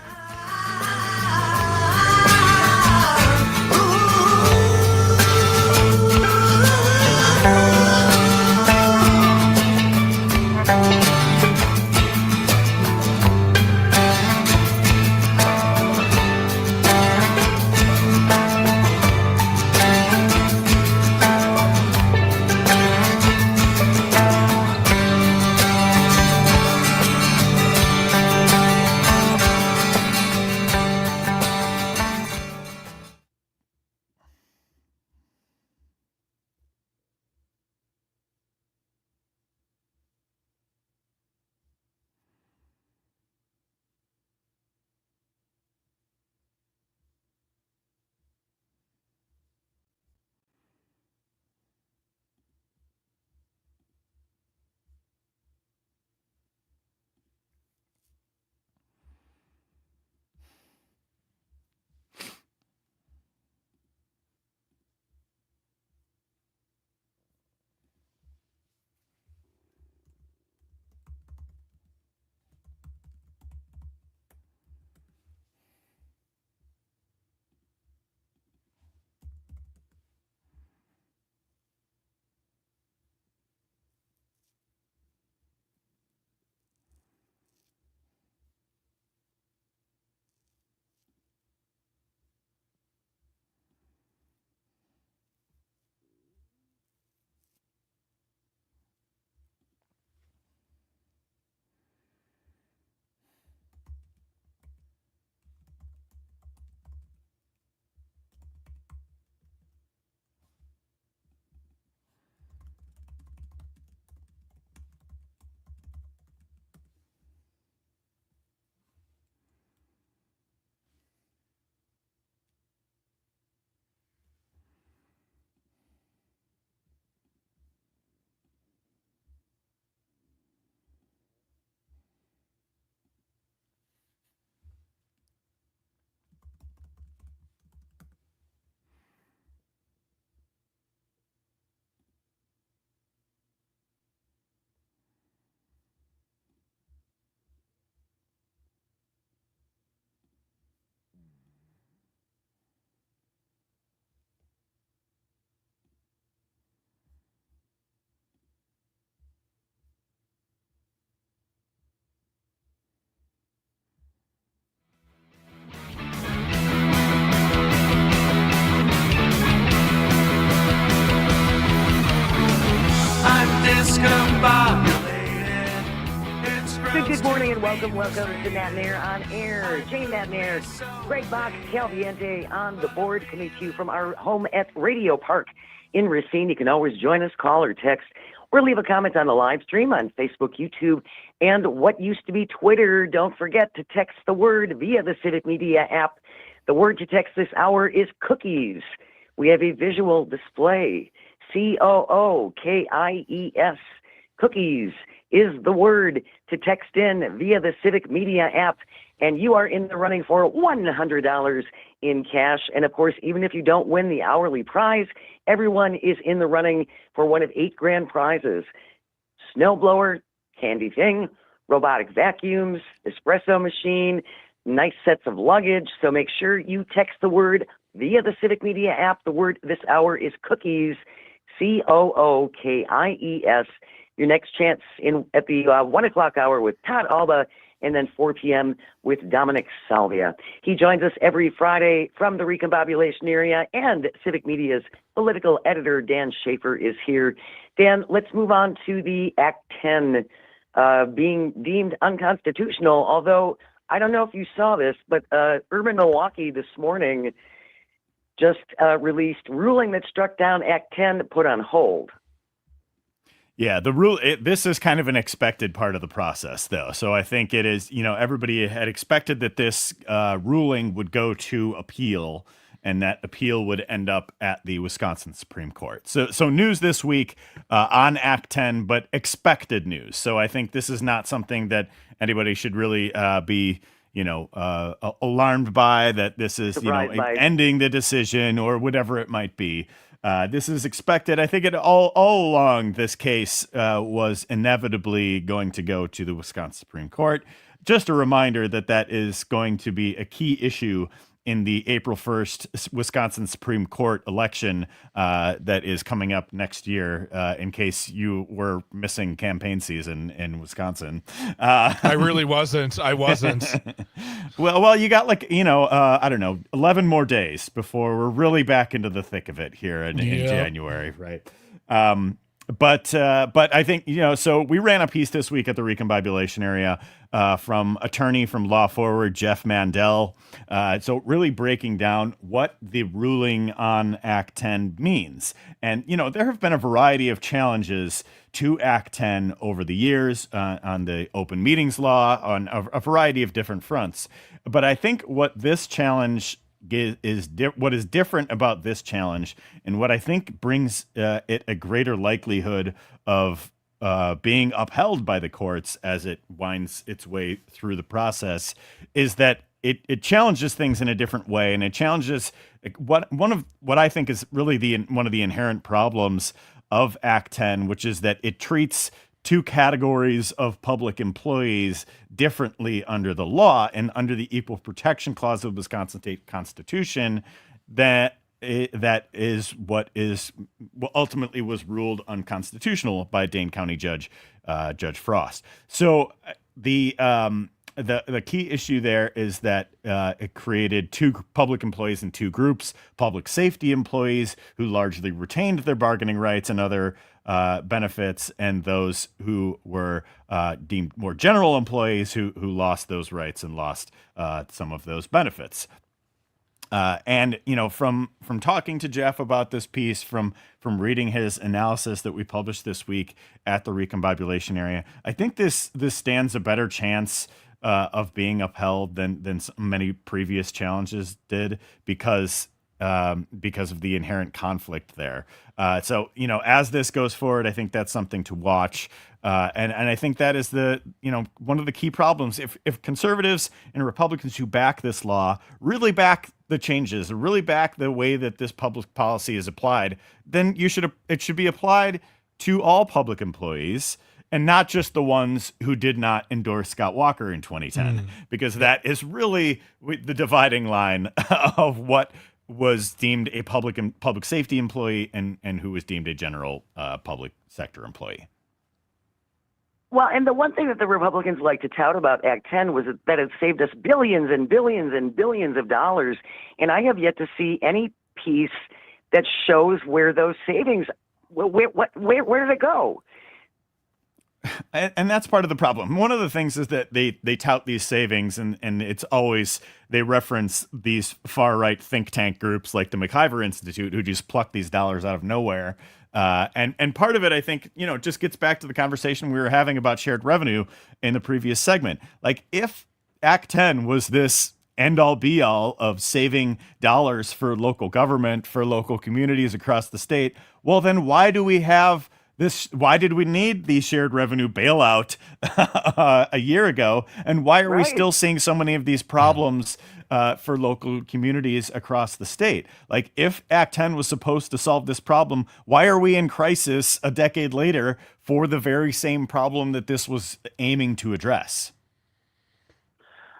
S6: morning and welcome to Matenaer On Air. Jane Matenaer, Greg Bach, Calviente on the board, coming to you from our home at Radio Park in Racine. You can always join us, call or text, or leave a comment on the live stream on Facebook, YouTube, and what used to be Twitter. Don't forget to text the word via the Civic Media app. The word to text this hour is cookies. We have a visual display. COOKIES. Cookies is the word to text in via the Civic Media app, and you are in the running for $100 in cash. And of course, even if you don't win the hourly prize, everyone is in the running for one of 8 grand prizes: snowblower, candy thing, robotic vacuums, espresso machine, nice sets of luggage. So make sure you text the word via the Civic Media app. The word this hour is cookies, COOKIES. Your next chance at the 1 o'clock hour with Todd Alba, and then 4 p.m. with Dominic Salvia. He joins us every Friday from the Recombobulation area, and Civic Media's political editor, Dan Shafer, is here. Dan, let's move on to the Act 10 being deemed unconstitutional, although I don't know if you saw this, but Urban Milwaukee this morning just released ruling that struck down Act 10 put on hold.
S5: Yeah, this is kind of an expected part of the process, though. So I think it is, everybody had expected that this ruling would go to appeal, and that appeal would end up at the Wisconsin Supreme Court. So news this week on Act 10, but expected news. So I think this is not something that anybody should really be alarmed by, that this is, ending the decision or whatever it might be. This is expected. I think all along this case was inevitably going to go to the Wisconsin Supreme Court. Just a reminder that is going to be a key issue in the April 1st Wisconsin Supreme Court election that is coming up next year, in case you were missing campaign season in Wisconsin.
S2: I really wasn't. I wasn't.
S5: Well, you got 11 more days before we're really back into the thick of it here in January, right? But I think, so we ran a piece this week at the Recombobulation area from attorney from Law Forward, Jeff Mandel. So really breaking down what the ruling on Act 10 means. And, there have been a variety of challenges to Act 10 over the years on the open meetings law, on a variety of different fronts. But I think what this challenge what is different about this challenge, and what I think brings it a greater likelihood of being upheld by the courts as it winds its way through the process, is that it challenges things in a different way, and it challenges what I think is really one of the inherent problems of Act 10, which is that it treats 2 categories of public employees differently under the law and under the Equal Protection Clause of the Wisconsin State Constitution. That is what ultimately was ruled unconstitutional by Dane County Judge Frost. So the key issue there is that it created 2 public employees in 2 groups: public safety employees who largely retained their bargaining rights and other benefits, and those who were deemed more general employees who lost those rights and lost some of those benefits. And from talking to Jeff about this piece, from reading his analysis that we published this week at the Recombobulation area, I think this stands a better chance of being upheld than many previous challenges did, because of the inherent conflict there. So as this goes forward, I think that's something to watch. And I think that is one of the key problems. If conservatives and Republicans who back this law really back the changes, really back the way that this public policy is applied, then it should be applied to all public employees, and not just the ones who did not endorse Scott Walker in 2010, because that is really the dividing line of what was deemed a public safety employee and who was deemed a general public sector employee.
S6: Well, and the one thing that the Republicans like to tout about Act 10 was that it saved us billions and billions and billions of dollars. And I have yet to see any piece that shows where those savings, where did it go?
S5: And that's part of the problem. One of the things is that they tout these savings, and it's always they reference these far right think tank groups like the McIver Institute who just pluck these dollars out of nowhere. And part of it, I think, just gets back to the conversation we were having about shared revenue in the previous segment. Like, if Act 10 was this end all be all of saving dollars for local government, for local communities across the state, well, then why do we have this? Why did we need the shared revenue bailout a year ago? And why are we
S6: Right.
S5: still seeing so many of these problems for local communities across the state? Like, if Act 10 was supposed to solve this problem, why are we in crisis a decade later for the very same problem that this was aiming to address?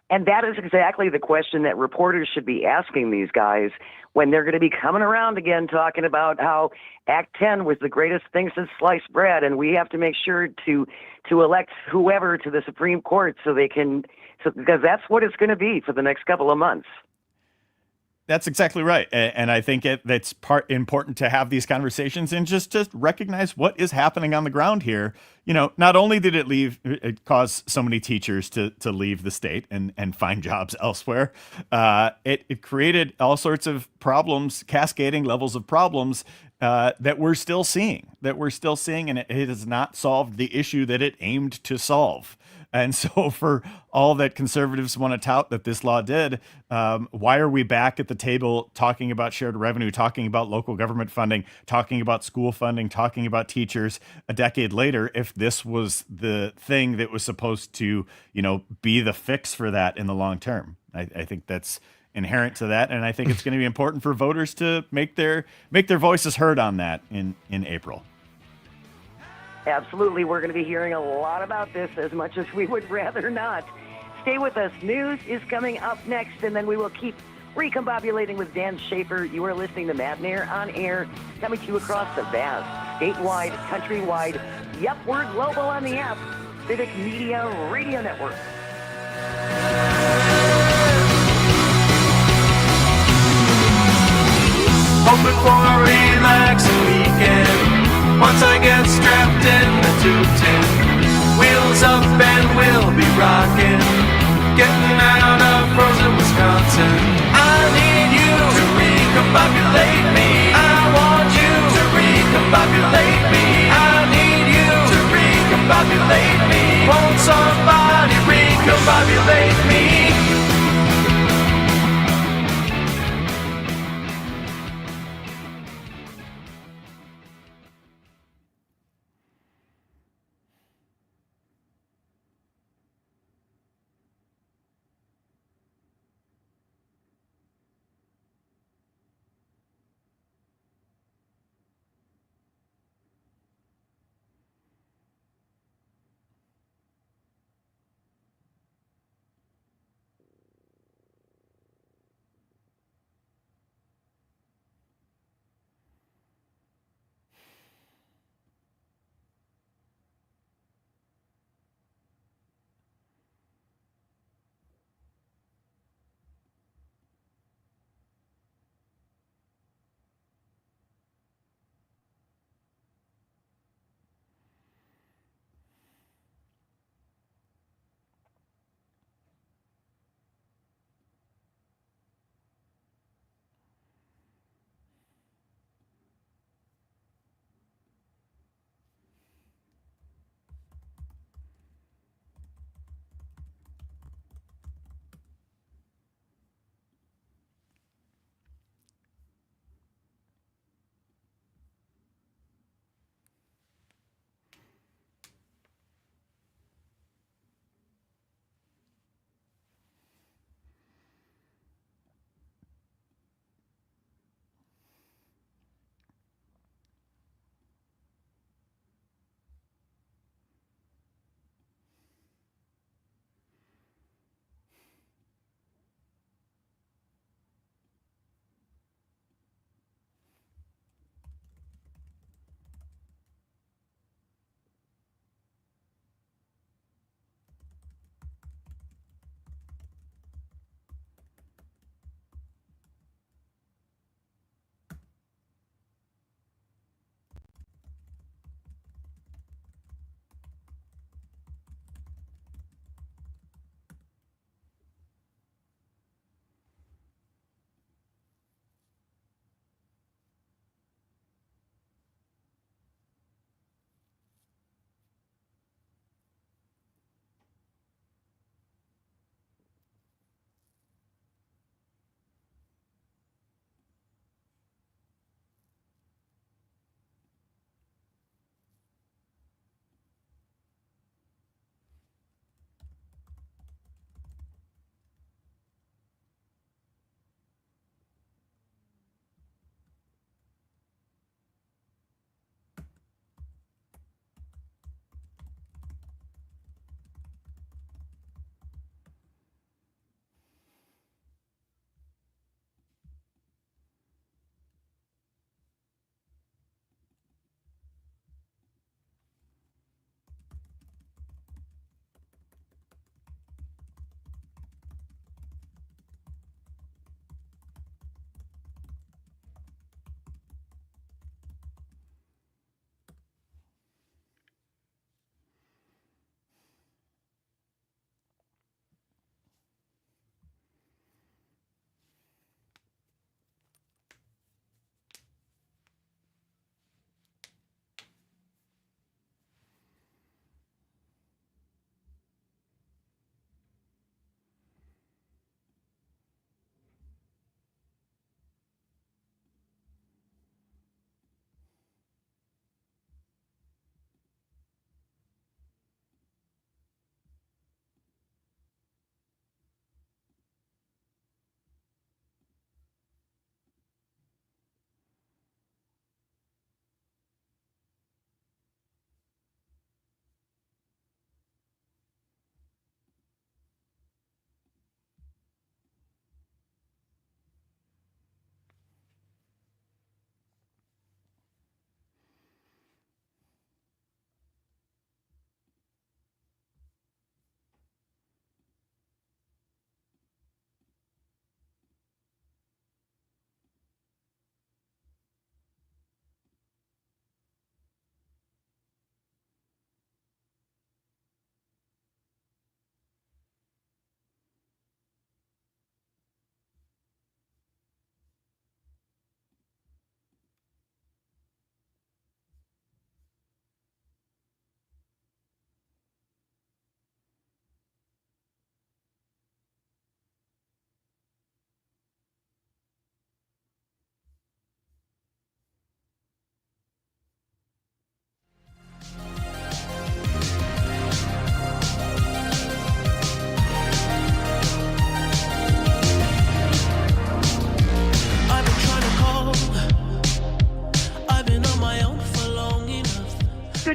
S6: And that is exactly the question that reporters should be asking these guys when they're going to be coming around again talking about how Act 10 was the greatest thing since sliced bread, and we have to make sure to elect whoever to the Supreme Court because that's what it's going to be for the next couple of months.
S5: That's exactly right. And I think that's important to have these conversations and just to recognize what is happening on the ground here. Not only did it cause so many teachers to leave the state and find jobs elsewhere, it created all sorts of problems, cascading levels of problems that we're still seeing, and it has not solved the issue that it aimed to solve. And so for all that conservatives want to tout that this law did, why are we back at the table talking about shared revenue, talking about local government funding, talking about school funding, talking about teachers a decade later, if this was the thing that was supposed to, be the fix for that in the long term? I think that's inherent to that. And I think it's going to be important for voters to make their voices heard on that in April.
S6: Absolutely. We're going to be hearing a lot about this, as much as we would rather not. Stay with us. News is coming up next, and then we will keep recombobulating with Dan Shafer. You are listening to Matenaer On Air, coming to you across the vast, statewide, countrywide, yep, we're global on the app, Civic Media Radio Network.
S7: Hoping for a relaxing weekend. Once I get strapped in the 210, wheels up and we'll be rocking, getting out of frozen Wisconsin. I need you to recombobulate me. I want you to recombobulate me. I need you to recombobulate me. Won't somebody recombobulate me?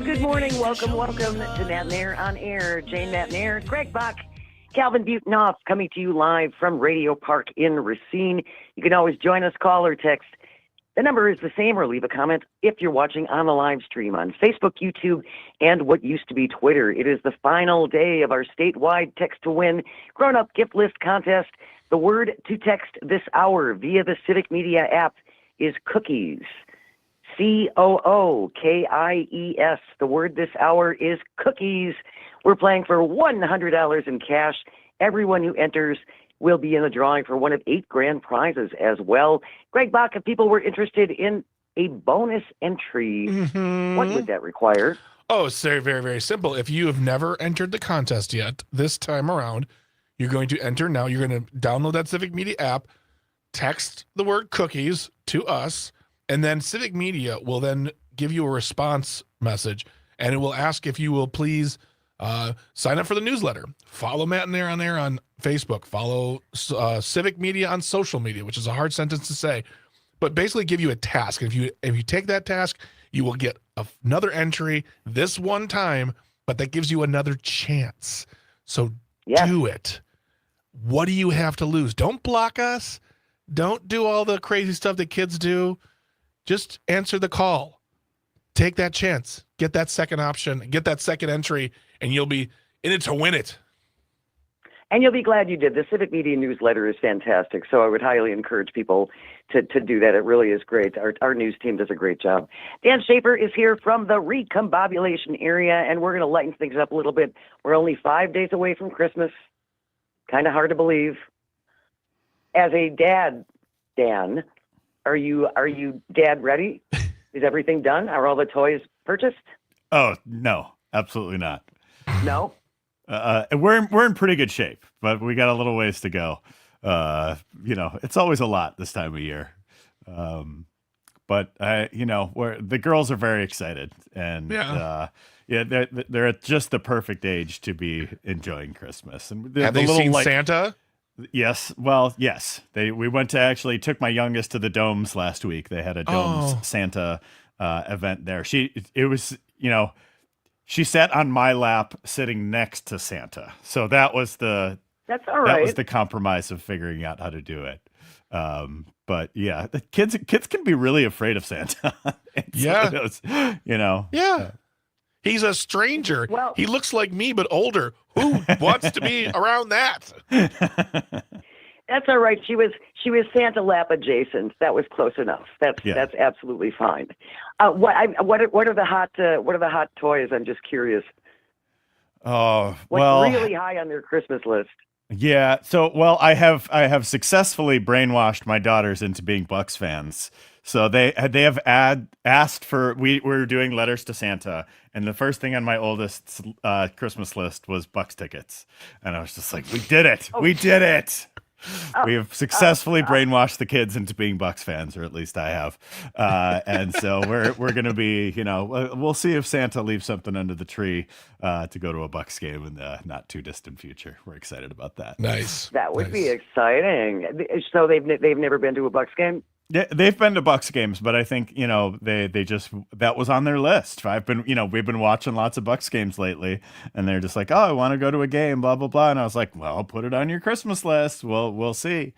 S6: Good morning. Welcome to Matenaer On Air. Jane Matenaer, Greg Bach, Calvin Butenoff, coming to you live from Radio Park in Racine. You can always join us, call or text. The number is the same, or leave a comment if you're watching on the live stream on Facebook, YouTube, and what used to be Twitter. It is the final day of our statewide Text to Win grown-up gift list contest. The word to text this hour via the Civic Media app is cookies. COOKIES. The word this hour is cookies. We're playing for $100 in cash. Everyone who enters will be in the drawing for one of 8 grand prizes as well. Greg Bach, if people were interested in a bonus entry, what would that require?
S2: Oh, it's very, very, very simple. If you have never entered the contest yet, this time around, you're going to enter now. You're going to download that Civic Media app, text the word cookies to us, and then Civic Media will then give you a response message, and it will ask if you will please sign up for the newsletter. Follow Matenaer On Air on Facebook. Follow Civic Media on social media, which is a hard sentence to say, but basically give you a task. If you take that task, you will get another entry this one time, but that gives you another chance. So do it. What do you have to lose? Don't block us. Don't do all the crazy stuff that kids do. Just answer the call. Take that chance. Get that second option. Get that second entry, and you'll be in it to win it.
S6: And you'll be glad you did. The Civic Media newsletter is fantastic, so I would highly encourage people to do that. It really is great. Our news team does a great job. Dan Shafer is here from the Recombobulation area, and we're going to lighten things up a little bit. We're only 5 days away from Christmas. Kind of hard to believe. As a dad, Dan, are you dad ready? Is everything done? Are all the toys purchased?
S5: Oh, no, absolutely not.
S6: No?
S5: We're in pretty good shape, but we got a little ways to go. It's always a lot this time of year. But the girls are very excited, and they're at just the perfect age to be enjoying Christmas. And
S2: have they seen Santa?
S5: Yes. Well, yes. We went to took my youngest to the Domes last week. They had a Domes Santa event there. She sat on my lap sitting next to Santa. So that's all right. That was the compromise of figuring out how to do it. But yeah, the kids can be really afraid of Santa.
S2: Yeah. He's a stranger.
S6: Well,
S2: he looks like me, but older. Who wants to be around that?
S6: That's all right. She was Santa lap adjacent. That was close enough. That's absolutely fine. What are the hot toys? I'm just curious. What's really high on their Christmas list?
S5: Yeah. So, I have successfully brainwashed my daughters into being Bucks fans. So they have asked for, we were doing letters to Santa, and the first thing on my oldest's Christmas list was Bucks tickets. And I was just like, we did it. We did it. We have successfully brainwashed the kids into being Bucks fans, or at least I have. And so we're going to be, we'll see if Santa leaves something under the tree to go to a Bucks game in the not too distant future. We're excited about that.
S2: Nice.
S6: That would be exciting. So they've never been to a Bucks game?
S5: Yeah, they've been to Bucks games, but I think, they just, that was on their list. We've been watching lots of Bucks games lately, and they're just like, oh, I want to go to a game, blah, blah, blah. And I was like, well, put it on your Christmas list. We'll see.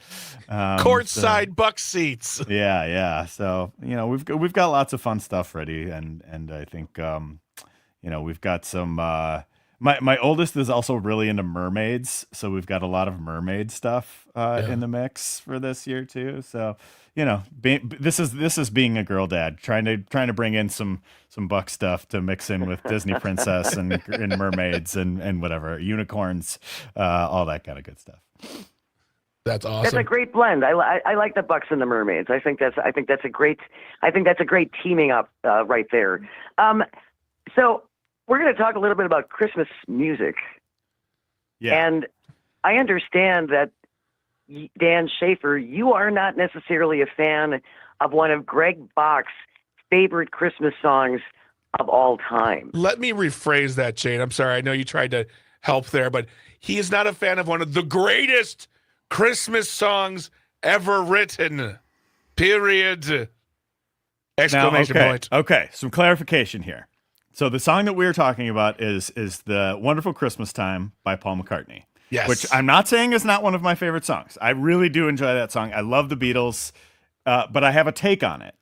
S2: Courtside Bucks seats.
S5: Yeah. So, we've got lots of fun stuff ready. And I think, we've got some, my oldest is also really into mermaids. So we've got a lot of mermaid stuff in the mix for this year too. So, this is being a girl dad, trying to bring in some Buck stuff to mix in with Disney princess and mermaids and whatever, unicorns, all that kind of good stuff.
S2: That's awesome.
S6: That's a great blend. I like the Bucks and the mermaids. I think that's a great teaming up right there. So we're going to talk a little bit about Christmas music.
S5: Yeah.
S6: And I understand that, Dan Shafer, you are not necessarily a fan of one of Greg Bach's favorite Christmas songs of all time.
S2: Let me rephrase that, Jane. I'm sorry. I know you tried to help there, but he is not a fan of one of the greatest Christmas songs ever written. Period. Exclamation point.
S5: Okay. Some clarification here. So the song that we're talking about is the Wonderful Christmas Time by Paul McCartney.
S2: Yes.
S5: Which I'm not saying is not one of my favorite songs. I really do enjoy that song. I love the Beatles, but I have a take on it,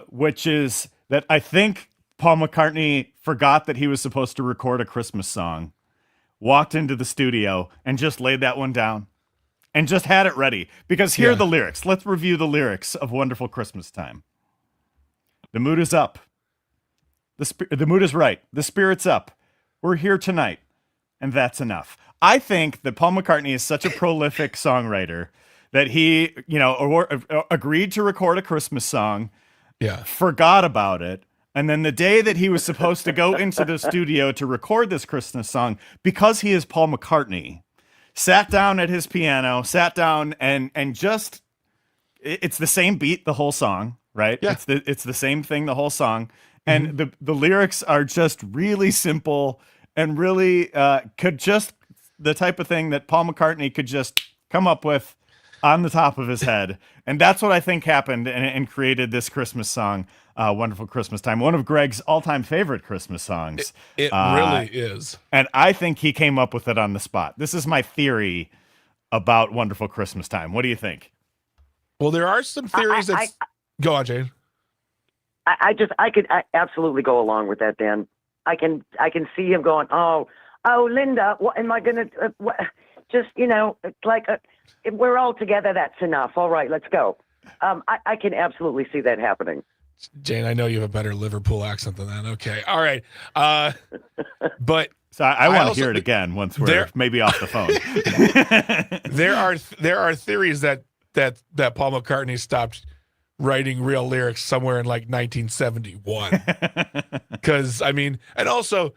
S5: which is that I think Paul McCartney forgot that he was supposed to record a Christmas song, walked into the studio, and just laid that one down and just had it ready. Because here are the lyrics. Let's review the lyrics of Wonderful Christmas Time. The mood is up. The mood is right. The spirit's up. We're here tonight. And that's enough. I think that Paul McCartney is such a prolific songwriter that he, agreed to record a Christmas song, forgot about it, and then the day that he was supposed to go into the studio to record this Christmas song, because he is Paul McCartney, sat down at his piano, and just, it's the same beat the whole song, right?
S2: Yeah.
S5: It's the same thing the whole song, and the lyrics are just really simple and really could just the type of thing that Paul McCartney could just come up with on the top of his head. And that's what I think happened and created this Christmas song, Wonderful Christmas Time, one of Greg's all-time favorite Christmas songs.
S2: It really is.
S5: And I think he came up with it on the spot. This is my theory about Wonderful Christmas Time. What do you think?
S2: Well, there are some theories Go on, Jane.
S6: I could absolutely go along with that, Dan. I can see him going, oh, Linda, what am I gonna? Just it's like we're all together. That's enough. All right, let's go. I can absolutely see that happening.
S2: Jane, I know you have a better Liverpool accent than that. Okay, all right. But
S5: so I want to hear it again once we're maybe off the phone.
S2: there are theories that Paul McCartney stopped writing real lyrics somewhere in like 1971. Because and also,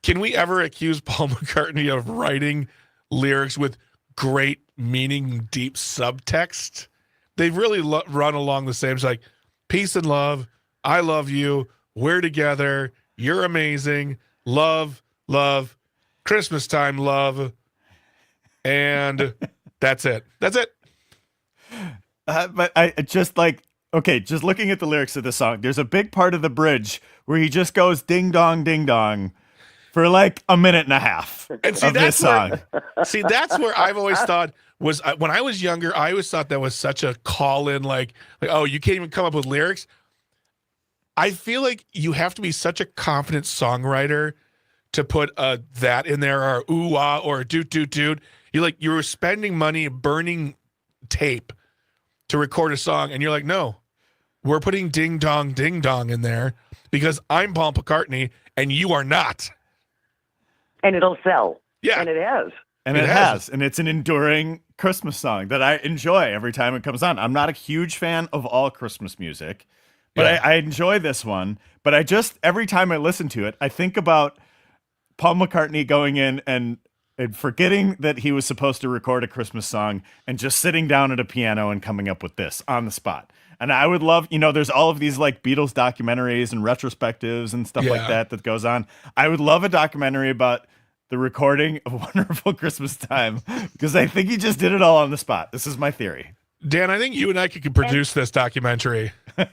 S2: can we ever accuse Paul McCartney of writing lyrics with great meaning, deep subtext? They've really run along the same. It's like peace and love. I love you. We're together. You're amazing. Love, love, Christmas time, love. And that's it. That's it.
S5: But I just just looking at the lyrics of the song, there's a big part of the bridge where he just goes ding dong, ding dong for like a minute and a half
S2: and see,
S5: of this song.
S2: That's where I've always thought was when I was younger, I always thought that was such a call in, like, oh, you can't even come up with lyrics. I feel like you have to be such a confident songwriter to put that in there, or ooh ah, or doot doot doot. You were spending money burning tape to record a song, and you're like, no, we're putting ding dong in there because I'm Paul McCartney and you are not.
S6: And it'll sell.
S2: Yeah.
S6: And it has.
S5: And it has. And it's an enduring Christmas song that I enjoy every time it comes on. I'm not a huge fan of all Christmas music, but I enjoy this one. But every time I listen to it, I think about Paul McCartney going in and forgetting that he was supposed to record a Christmas song and just sitting down at a piano and coming up with this on the spot. And I would love, there's all of these like Beatles documentaries and retrospectives and stuff like that goes on. I would love a documentary about the recording of Wonderful Christmas Time because I think he just did it all on the spot. This is my theory.
S2: Dan, I think you and I could produce this documentary.
S6: And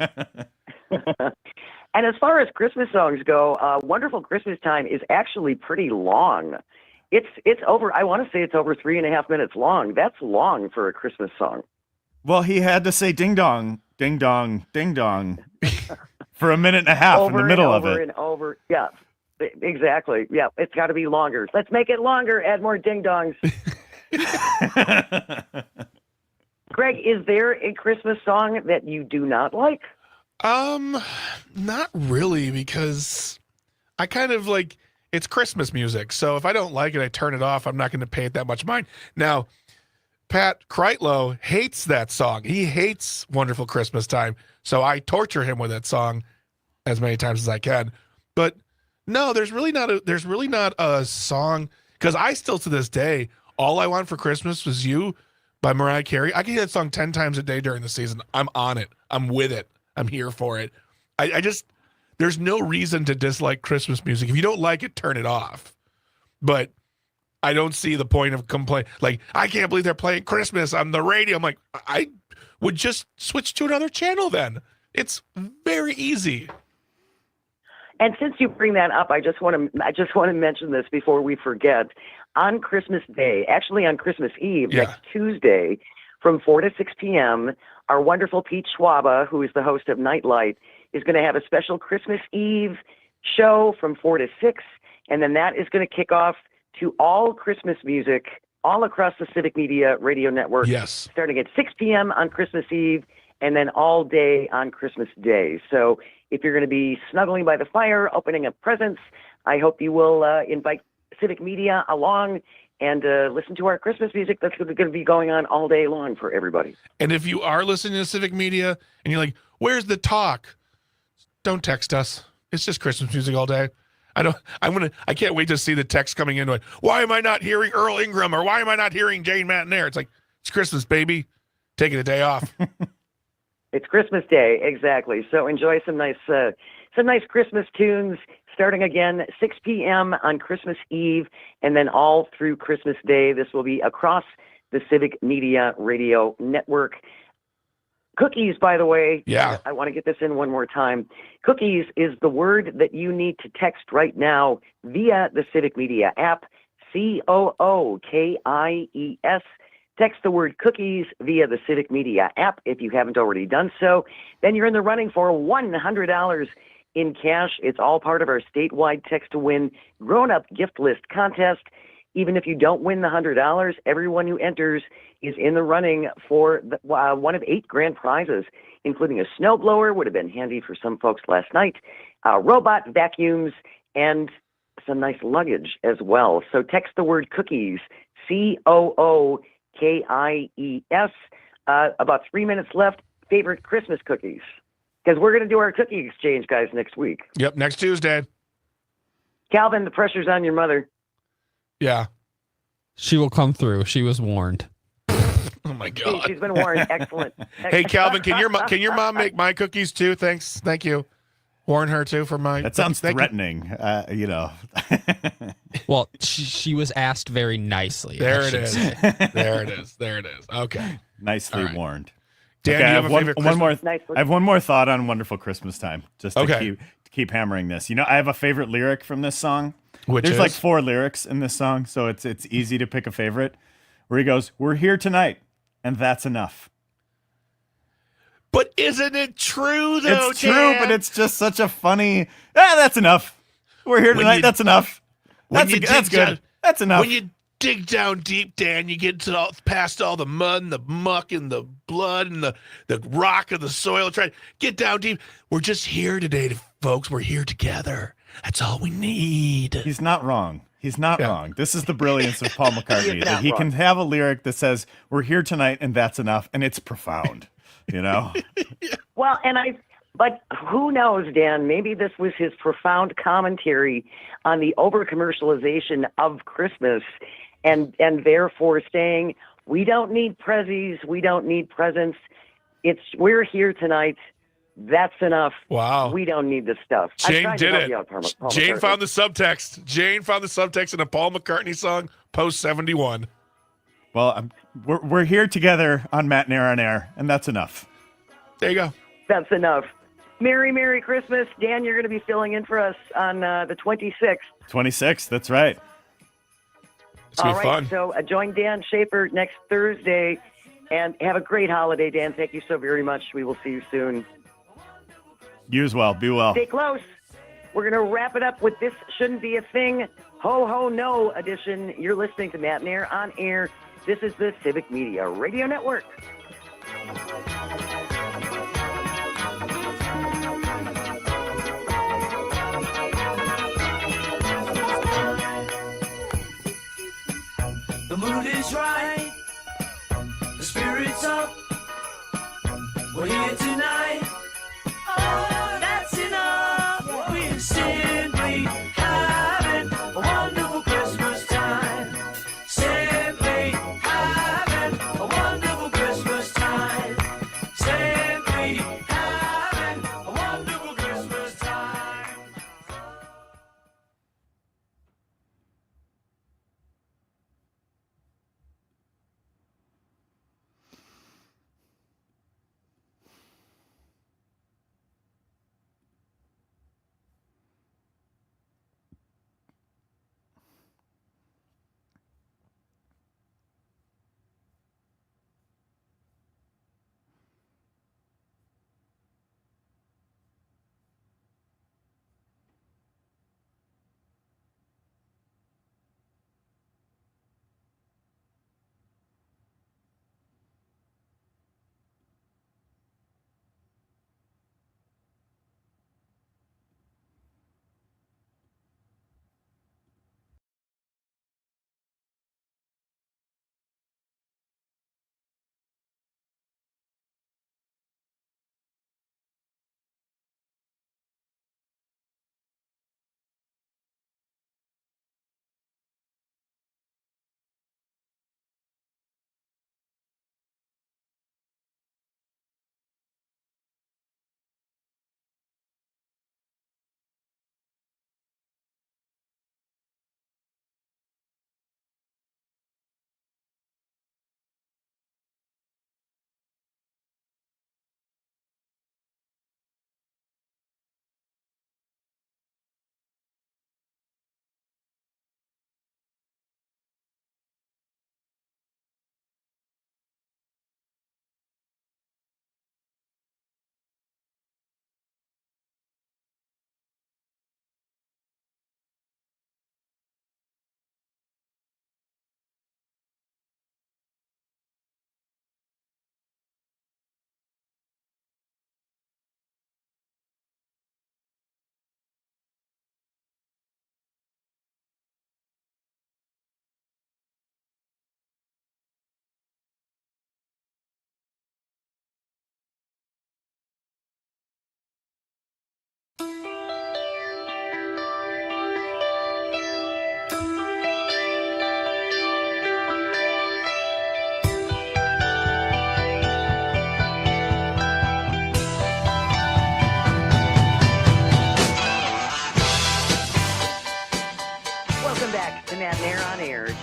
S6: as far as Christmas songs go, Wonderful Christmas Time is actually pretty long. It's over, I want to say it's over 3.5 minutes long. That's long for a Christmas song.
S5: Well, he had to say ding dong, ding dong, ding dong for a minute and a half in the middle of it.
S6: Over and over, yeah, exactly. Yeah, it's got to be longer. Let's make it longer, add more ding dongs. Greg, is there a Christmas song that you do not like?
S2: Not really, because I kind of like, it's Christmas music. So if I don't like it, I turn it off. I'm not going to pay it that much mind. Now, Pat Kreitlow hates that song. He hates Wonderful Christmas Time. So I torture him with that song as many times as I can. But no, there's really not a song, because I still to this day, All I Want for Christmas Was You by Mariah Carey. I can hear that song 10 times a day during the season. I'm on it. I'm with it. I'm here for it. I just, there's no reason to dislike Christmas music. If you don't like it, turn it off. But I don't see the point of complaint. Like, I can't believe they're playing Christmas on the radio. I'm like, I would just switch to another channel then. It's very easy.
S6: And since you bring that up, I just want to mention this before we forget. On Christmas Day, actually on Christmas Eve,
S2: Yeah.
S6: next Tuesday, from 4 to 6 p.m., our wonderful Pete Schwaba, who is the host of Nightlight, is going to have a special Christmas Eve show from 4 to 6, and then that is going to kick off to all Christmas music all across the Civic Media radio network,
S2: Yes.
S6: starting at 6 p.m. on Christmas Eve and then all day on Christmas Day. So if you're going to be snuggling by the fire, opening up presents, I hope you will invite Civic Media along and listen to our Christmas music that's going to be going on all day long for everybody.
S2: And if you are listening to Civic Media and you're like, where's the talk? Don't text us. It's just Christmas music all day. I can't wait to see the text coming in like, why am I not hearing Earl Ingram or why am I not hearing Jane Matenaer? It's like, it's Christmas, baby. Taking a day off.
S6: It's Christmas Day, exactly. So enjoy some nice Christmas tunes starting again 6 p.m. on Christmas Eve and then all through Christmas Day. This will be across the Civic Media Radio Network. Cookies, by the way.
S2: Yeah.
S6: I want to get this in one more time. Cookies is the word that you need to text right now via the Civic Media app, COOKIES. Text the word cookies via the Civic Media app if you haven't already done so. Then you're in the running for $100 in cash. It's all part of our statewide Text to Win grown-up gift list contest. Even if you don't win the $100, everyone who enters is in the running for one of 8 grand prizes, including a snowblower, would have been handy for some folks last night, robot vacuums, and some nice luggage as well. So text the word cookies, COOKIES. About 3 minutes left. Favorite Christmas cookies. Because we're going to do our cookie exchange, guys, next week.
S2: Yep, next Tuesday.
S6: Calvin, the pressure's on your mother.
S2: Yeah.
S8: She will come through. She was warned.
S2: Oh my God.
S6: She's been warned. Excellent.
S2: Hey, Calvin, can your mom make my cookies too? Thanks. Thank you. Warn her too for my.
S5: That sounds
S2: thank you.
S5: threatening. You know.
S8: Well, she was asked very nicely.
S2: There
S8: I
S2: it
S8: should
S2: is.
S8: say.
S2: There it is. There it is. Okay.
S5: Nicely
S2: All right.
S5: warned.
S2: Dan,
S5: Okay,
S2: do you
S5: I
S2: have a favorite
S5: one
S2: Christmas?
S5: more.
S6: Nice.
S5: I have one more thought on Wonderful Christmas Time, just to
S2: Okay.
S5: keep hammering this. You know, I have a favorite lyric from this song.
S2: Which
S5: There's
S2: is?
S5: like 4 lyrics in this song, so it's easy to pick a favorite. Where he goes, "We're here tonight, and that's enough."
S2: But isn't it true though?
S5: It's true,
S2: Dan?
S5: but it's just such a funny. That's enough. We're here
S2: When
S5: tonight.
S2: you-
S5: That's enough.
S2: when
S5: That's
S2: you
S5: that's
S2: dig down-
S5: good. That's enough.
S2: When you dig down deep, Dan, you get to past all the mud and the muck and the blood and the rock and the soil. Try to get down deep. We're just here today, folks. We're here together. That's all we need.
S5: He's not wrong. He's not
S2: Yeah.
S5: wrong. This is the brilliance of Paul
S6: He
S5: McCartney,
S6: is
S5: that
S6: not
S5: he
S6: wrong.
S5: can have a lyric that says, "We're here tonight, and that's enough," and it's profound. You know.
S6: Well, but who knows, Dan? Maybe this was his profound commentary on the over-commercialization of Christmas, and therefore saying, we don't need prezzies, we don't need presents. We're here tonight. That's enough.
S2: Wow.
S6: We don't need this stuff. I'm
S2: Jane
S6: trying to
S2: did
S6: help
S2: it.
S6: you out, Paul
S2: Jane
S6: McCartney.
S2: found the subtext. Jane found the subtext in a Paul McCartney song, post 71.
S5: Well, we're here together on Matenaer On Air, and that's enough.
S2: There you go.
S6: That's enough. Merry Christmas. Dan, you're going to be filling in for us on the 26th.
S5: 26. That's right.
S2: It's gonna
S6: All
S2: be
S6: right,
S2: fun.
S6: so join Dan Shafer next Thursday, and have a great holiday, Dan. Thank you so very much. We will see you soon.
S5: You as well. Be well.
S6: Stay close. We're going to wrap it up with This Shouldn't Be a Thing, Ho Ho No edition. You're listening to Matenaer On Air. This is the Civic Media Radio Network.
S7: The mood is right, the spirit's up. We're here tonight. Oh, that's enough. We're simply having a wonderful Christmas time. Simply having a wonderful Christmas time. Simply having a wonderful Christmas time.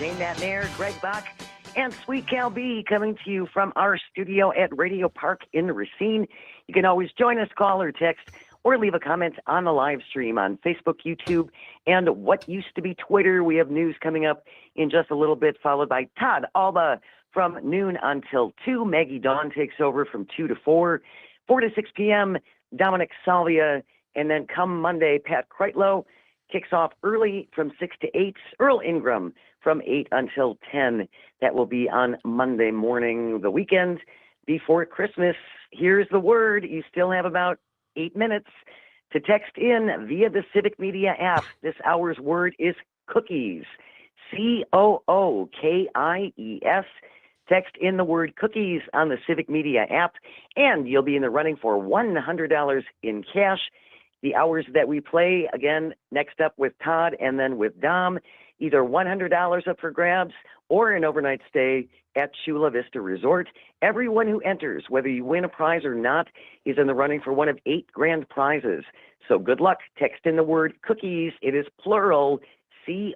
S6: Jane Matenaer, Greg Bach, and Sweet Cal B coming to you from our studio at Radio Park in Racine. You can always join us, call or text, or leave a comment on the live stream on Facebook, YouTube, and what used to be Twitter. We have news coming up in just a little bit, followed by Todd Alba from noon until 2. Maggie Dawn takes over from 2 to 4. 4 to 6 p.m., Dominic Salvia, and then come Monday, Pat Kreitlow kicks off early from 6 to 8. Earl Ingram from 8 until 10. That will be on Monday morning, the weekend before Christmas. Here's the word. You still have about 8 minutes to text in via the Civic Media app. This hour's word is cookies. COOKIES. Text in the word cookies on the Civic Media app, and you'll be in the running for $100 in cash. The hours that we play, again, next up with Todd and then with Dom, either $100 up for grabs or an overnight stay at Chula Vista Resort. Everyone who enters, whether you win a prize or not, is in the running for one of 8 grand prizes. So good luck. Text in the word cookies. It is plural, COOKIES.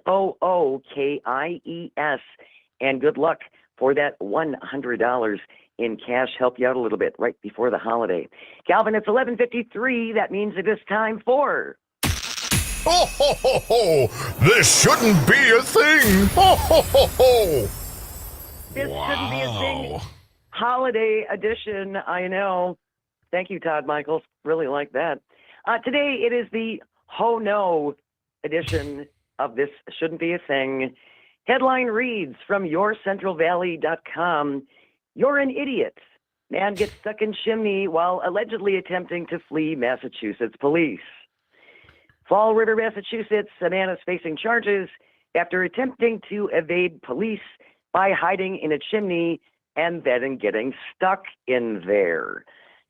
S6: And good luck for that $100 in cash. Help you out a little bit right before the holiday. Calvin, it's 11:53. That means it is time for...
S9: Ho, ho, ho, ho! This shouldn't be a thing! Ho, ho, ho, ho!
S6: This shouldn't be a thing. Holiday edition, I know. Thank you, Todd Michaels. Really like that. Today, it is the Ho No edition of This Shouldn't Be a Thing. Headline reads from YourCentralValley.com, "You're an idiot. Man gets stuck in chimney while allegedly attempting to flee Massachusetts police." Fall River, Massachusetts, a man is facing charges after attempting to evade police by hiding in a chimney and then getting stuck in there.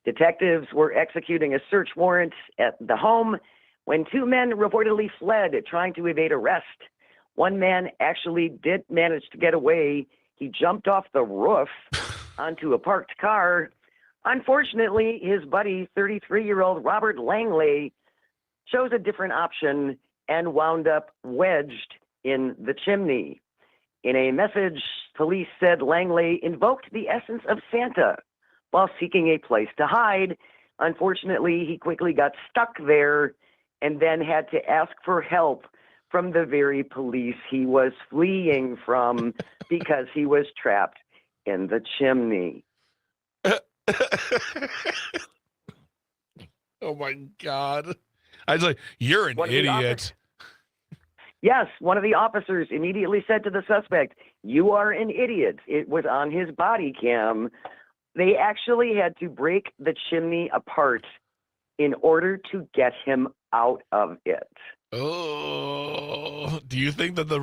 S6: Detectives were executing a search warrant at the home when 2 men reportedly fled, trying to evade arrest. One man actually did manage to get away. He jumped off the roof onto a parked car. Unfortunately, his buddy, 33-year-old Robert Langley, chose a different option and wound up wedged in the chimney. In a message, police said Langley invoked the essence of Santa while seeking a place to hide. Unfortunately, he quickly got stuck there and then had to ask for help from the very police he was fleeing from because he was trapped in the chimney.
S2: Oh my God. I was like, you're an idiot.
S6: Yes, one of the officers immediately said to the suspect, "You are an idiot." It was on his body cam. They actually had to break the chimney apart in order to get him out of it.
S2: Oh, do you think that
S6: So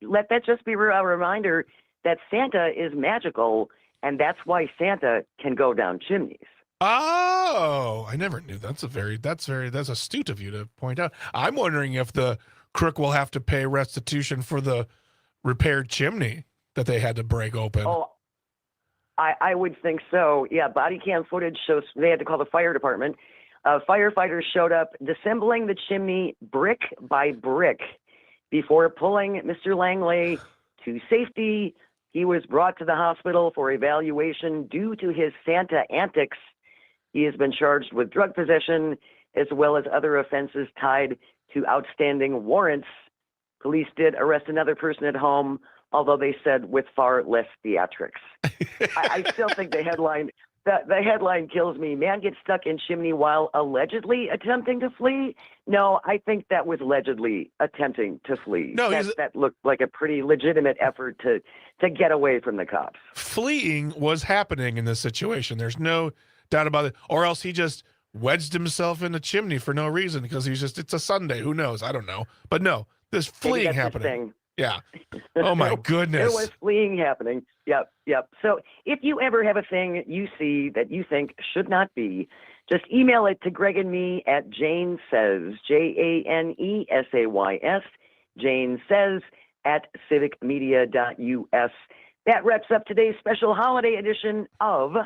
S6: let that just be a remainder that Santa is magical, and that's why Santa can go down chimneys.
S2: Oh, I never knew. That's astute of you to point out. I'm wondering if the crook will have to pay restitution for the repaired chimney that they had to break open.
S6: Oh, I would think so. Yeah, body cam footage shows they had to call the fire department. Firefighters showed up disassembling the chimney brick by brick before pulling Mr. Langley to safety. He was brought to the hospital for evaluation due to his Santa antics. He has been charged with drug possession as well as other offenses tied to outstanding warrants. Police did arrest another person at home, although they said with far less theatrics. I still think the headline kills me. Man gets stuck in chimney while allegedly attempting to flee. No, I think that was allegedly attempting to flee.
S2: No,
S6: that looked like a pretty legitimate effort to get away from the cops.
S2: Fleeing was happening in this situation. There's no doubt about it. Or else he just wedged himself in the chimney for no reason because it's a Sunday. Who knows? I don't know. But no, there's fleeing happening. Yeah. Oh my goodness.
S6: There was fleeing happening. Yep. So if you ever have a thing you see that you think should not be, just email it to Greg and me at Jane Says, JANESAYS, Jane Says at civicmedia.us. That wraps up today's special holiday edition of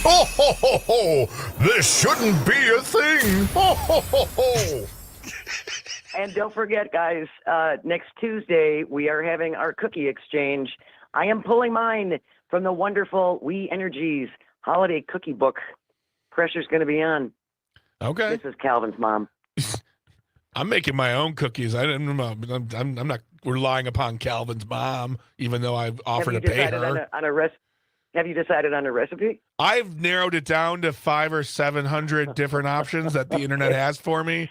S9: Ho, ho, ho, ho! This shouldn't be a thing! Ho, ho, ho, ho!
S6: And don't forget, guys, next Tuesday, we are having our cookie exchange. I am pulling mine from the wonderful We Energies holiday cookie book. Pressure's going to be on.
S2: Okay.
S6: This is Calvin's mom.
S2: I'm making my own cookies. I'm not relying upon Calvin's mom, even though I've offered to pay her.
S6: Have you decided on a recipe?
S2: I've narrowed it down to 500 or 700 different options that the internet has for me.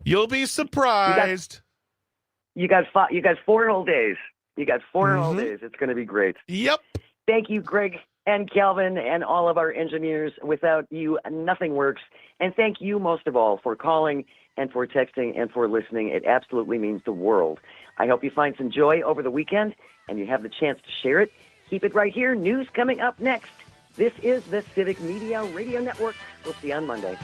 S2: You'll be surprised.
S6: You got 4 whole days. You got 4 whole days. It's going to be great.
S2: Yep.
S6: Thank you, Greg and Calvin and all of our engineers. Without you, nothing works. And thank you most of all for calling and for texting and for listening. It absolutely means the world. I hope you find some joy over the weekend and you have the chance to share it. Keep it right here. News coming up next. This is the Civic Media Radio Network. We'll see you on Monday.